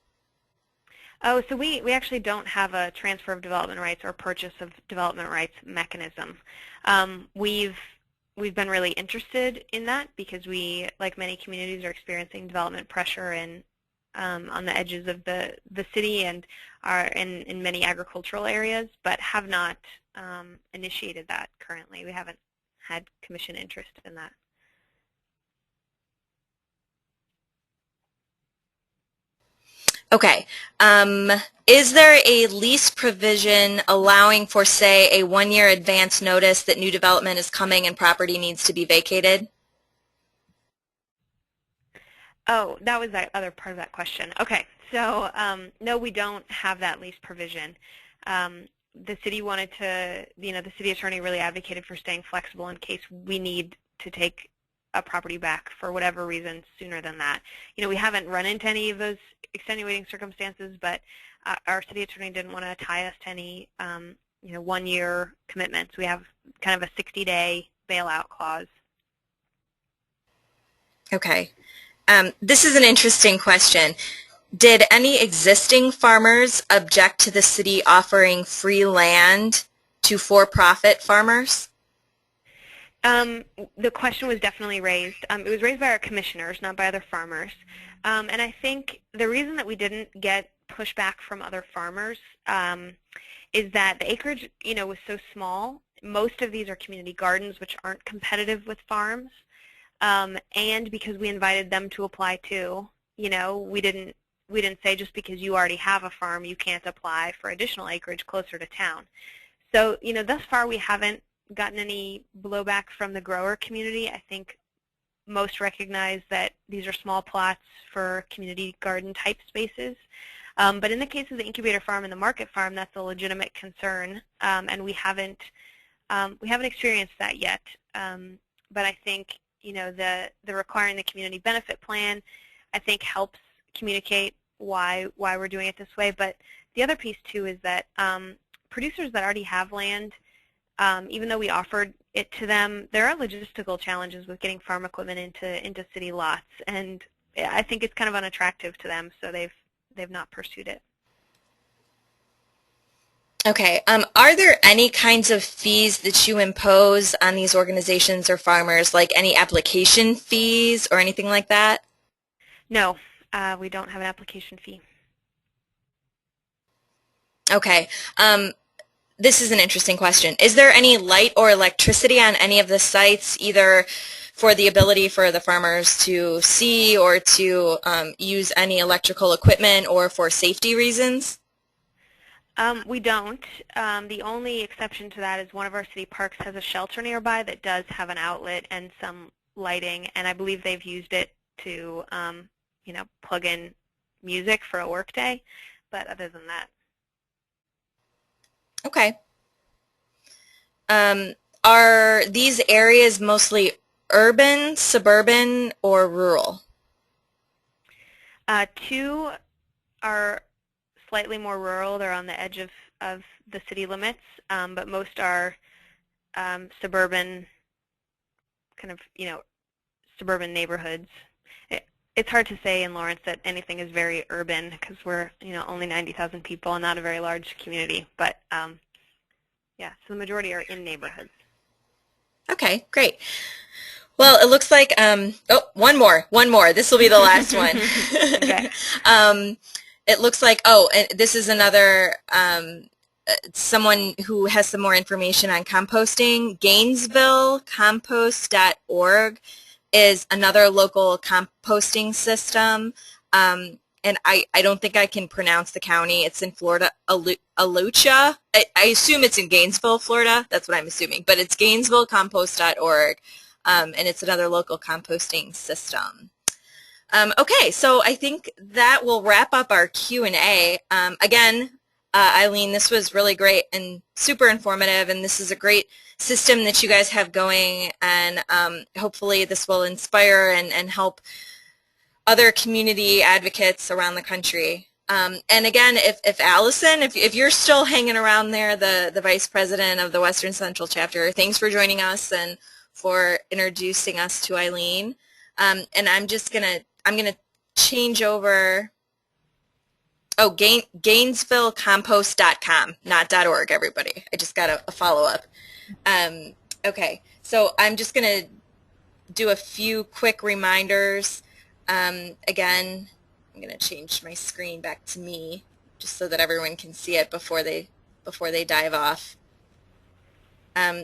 Oh, so we actually don't have a transfer of development rights or purchase of development rights mechanism. We've been really interested in that because we, like many communities, are experiencing development pressure in on the edges of the city and are in many agricultural areas, but have not initiated that currently. We haven't had commission interest in that. Okay. Is there a lease provision allowing for, say, a one-year advance notice that new development is coming and property needs to be vacated? Oh, that was that other part of that question. Okay, so no, we don't have that lease provision. The city wanted to, the city attorney really advocated for staying flexible in case we need to take a property back for whatever reason sooner than that. We haven't run into any of those extenuating circumstances, but our city attorney didn't want to tie us to any, one-year commitments. We have kind of a 60-day bailout clause. Okay. This is an interesting question. Did any existing farmers object to the city offering free land to for-profit farmers? The question was definitely raised. It was raised by our commissioners, not by other farmers. And I think the reason that we didn't get pushback from other farmers is that the acreage, was so small. Most of these are community gardens, which aren't competitive with farms. And because we invited them to apply too, we didn't say just because you already have a farm you can't apply for additional acreage closer to town. So, thus far we haven't gotten any blowback from the grower community. I think most recognize that these are small plots for community garden type spaces. But in the case of the incubator farm and the market farm, that's a legitimate concern, and we haven't experienced that yet. But I think the requiring the community benefit plan, I think, helps communicate why we're doing it this way. But the other piece too is that producers that already have land, even though we offered it to them, there are logistical challenges with getting farm equipment into city lots, and I think it's kind of unattractive to them, so they've not pursued it. Okay. Are there any kinds of fees that you impose on these organizations or farmers, like any application fees or anything like that? No, we don't have an application fee. Okay. This is an interesting question. Is there any light or electricity on any of the sites, either for the ability for the farmers to see or to use any electrical equipment or for safety reasons? We don't. The only exception to that is one of our city parks has a shelter nearby that does have an outlet and some lighting, and I believe they've used it to, plug in music for a work day, but other than that. Okay. Are these areas mostly urban, suburban, or rural? Two are slightly more rural. They're on the edge of the city limits, but most are suburban, kind of, suburban neighborhoods. It's hard to say in Lawrence that anything is very urban because we're, only 90,000 people and not a very large community. But yeah, so the majority are in neighborhoods. Okay, great. Well, it looks like, one more. This will be the last one. Okay. It looks like, and this is another, someone who has some more information on composting. GainesvilleCompost.org is another local composting system. And I don't think I can pronounce the county. It's in Florida, Alucha. I assume it's in Gainesville, Florida. That's what I'm assuming. But it's GainesvilleCompost.org. And it's another local composting system. Okay, so I think that will wrap up our Q&A. Again, Eileen, this was really great and super informative, and this is a great system that you guys have going, and hopefully this will inspire and help other community advocates around the country. And again, if Allison, if you're still hanging around there, the Vice President of the Western Central Chapter, thanks for joining us and for introducing us to Eileen. And I'm gonna change over. Oh, GainesvilleCompost.com, not .org, everybody. I just got a follow-up. Okay, so I'm just going to do a few quick reminders. Again, I'm going to change my screen back to me just so that everyone can see it before they dive off.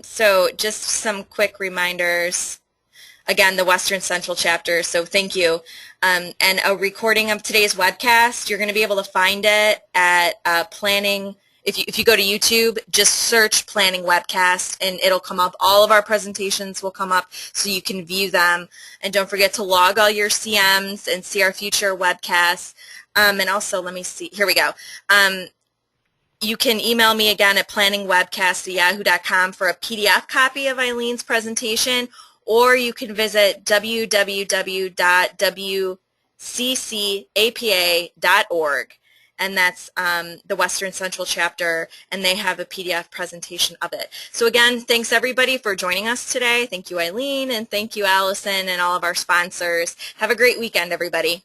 So just some quick reminders. Again, the Western Central Chapter, so thank you. And a recording of today's webcast, you're going to be able to find it at Planning. If you go to YouTube, just search Planning Webcast, and it'll come up. All of our presentations will come up so you can view them. And don't forget to log all your CMs and see our future webcasts. And also, let me see. Here we go. You can email me again at planningwebcast@yahoo.com for a PDF copy of Eileen's presentation, or you can visit www.wccapa.org, and that's the Western Central Chapter, and they have a PDF presentation of it. So again, thanks everybody for joining us today. Thank you, Eileen, and thank you, Allison, and all of our sponsors. Have a great weekend, everybody.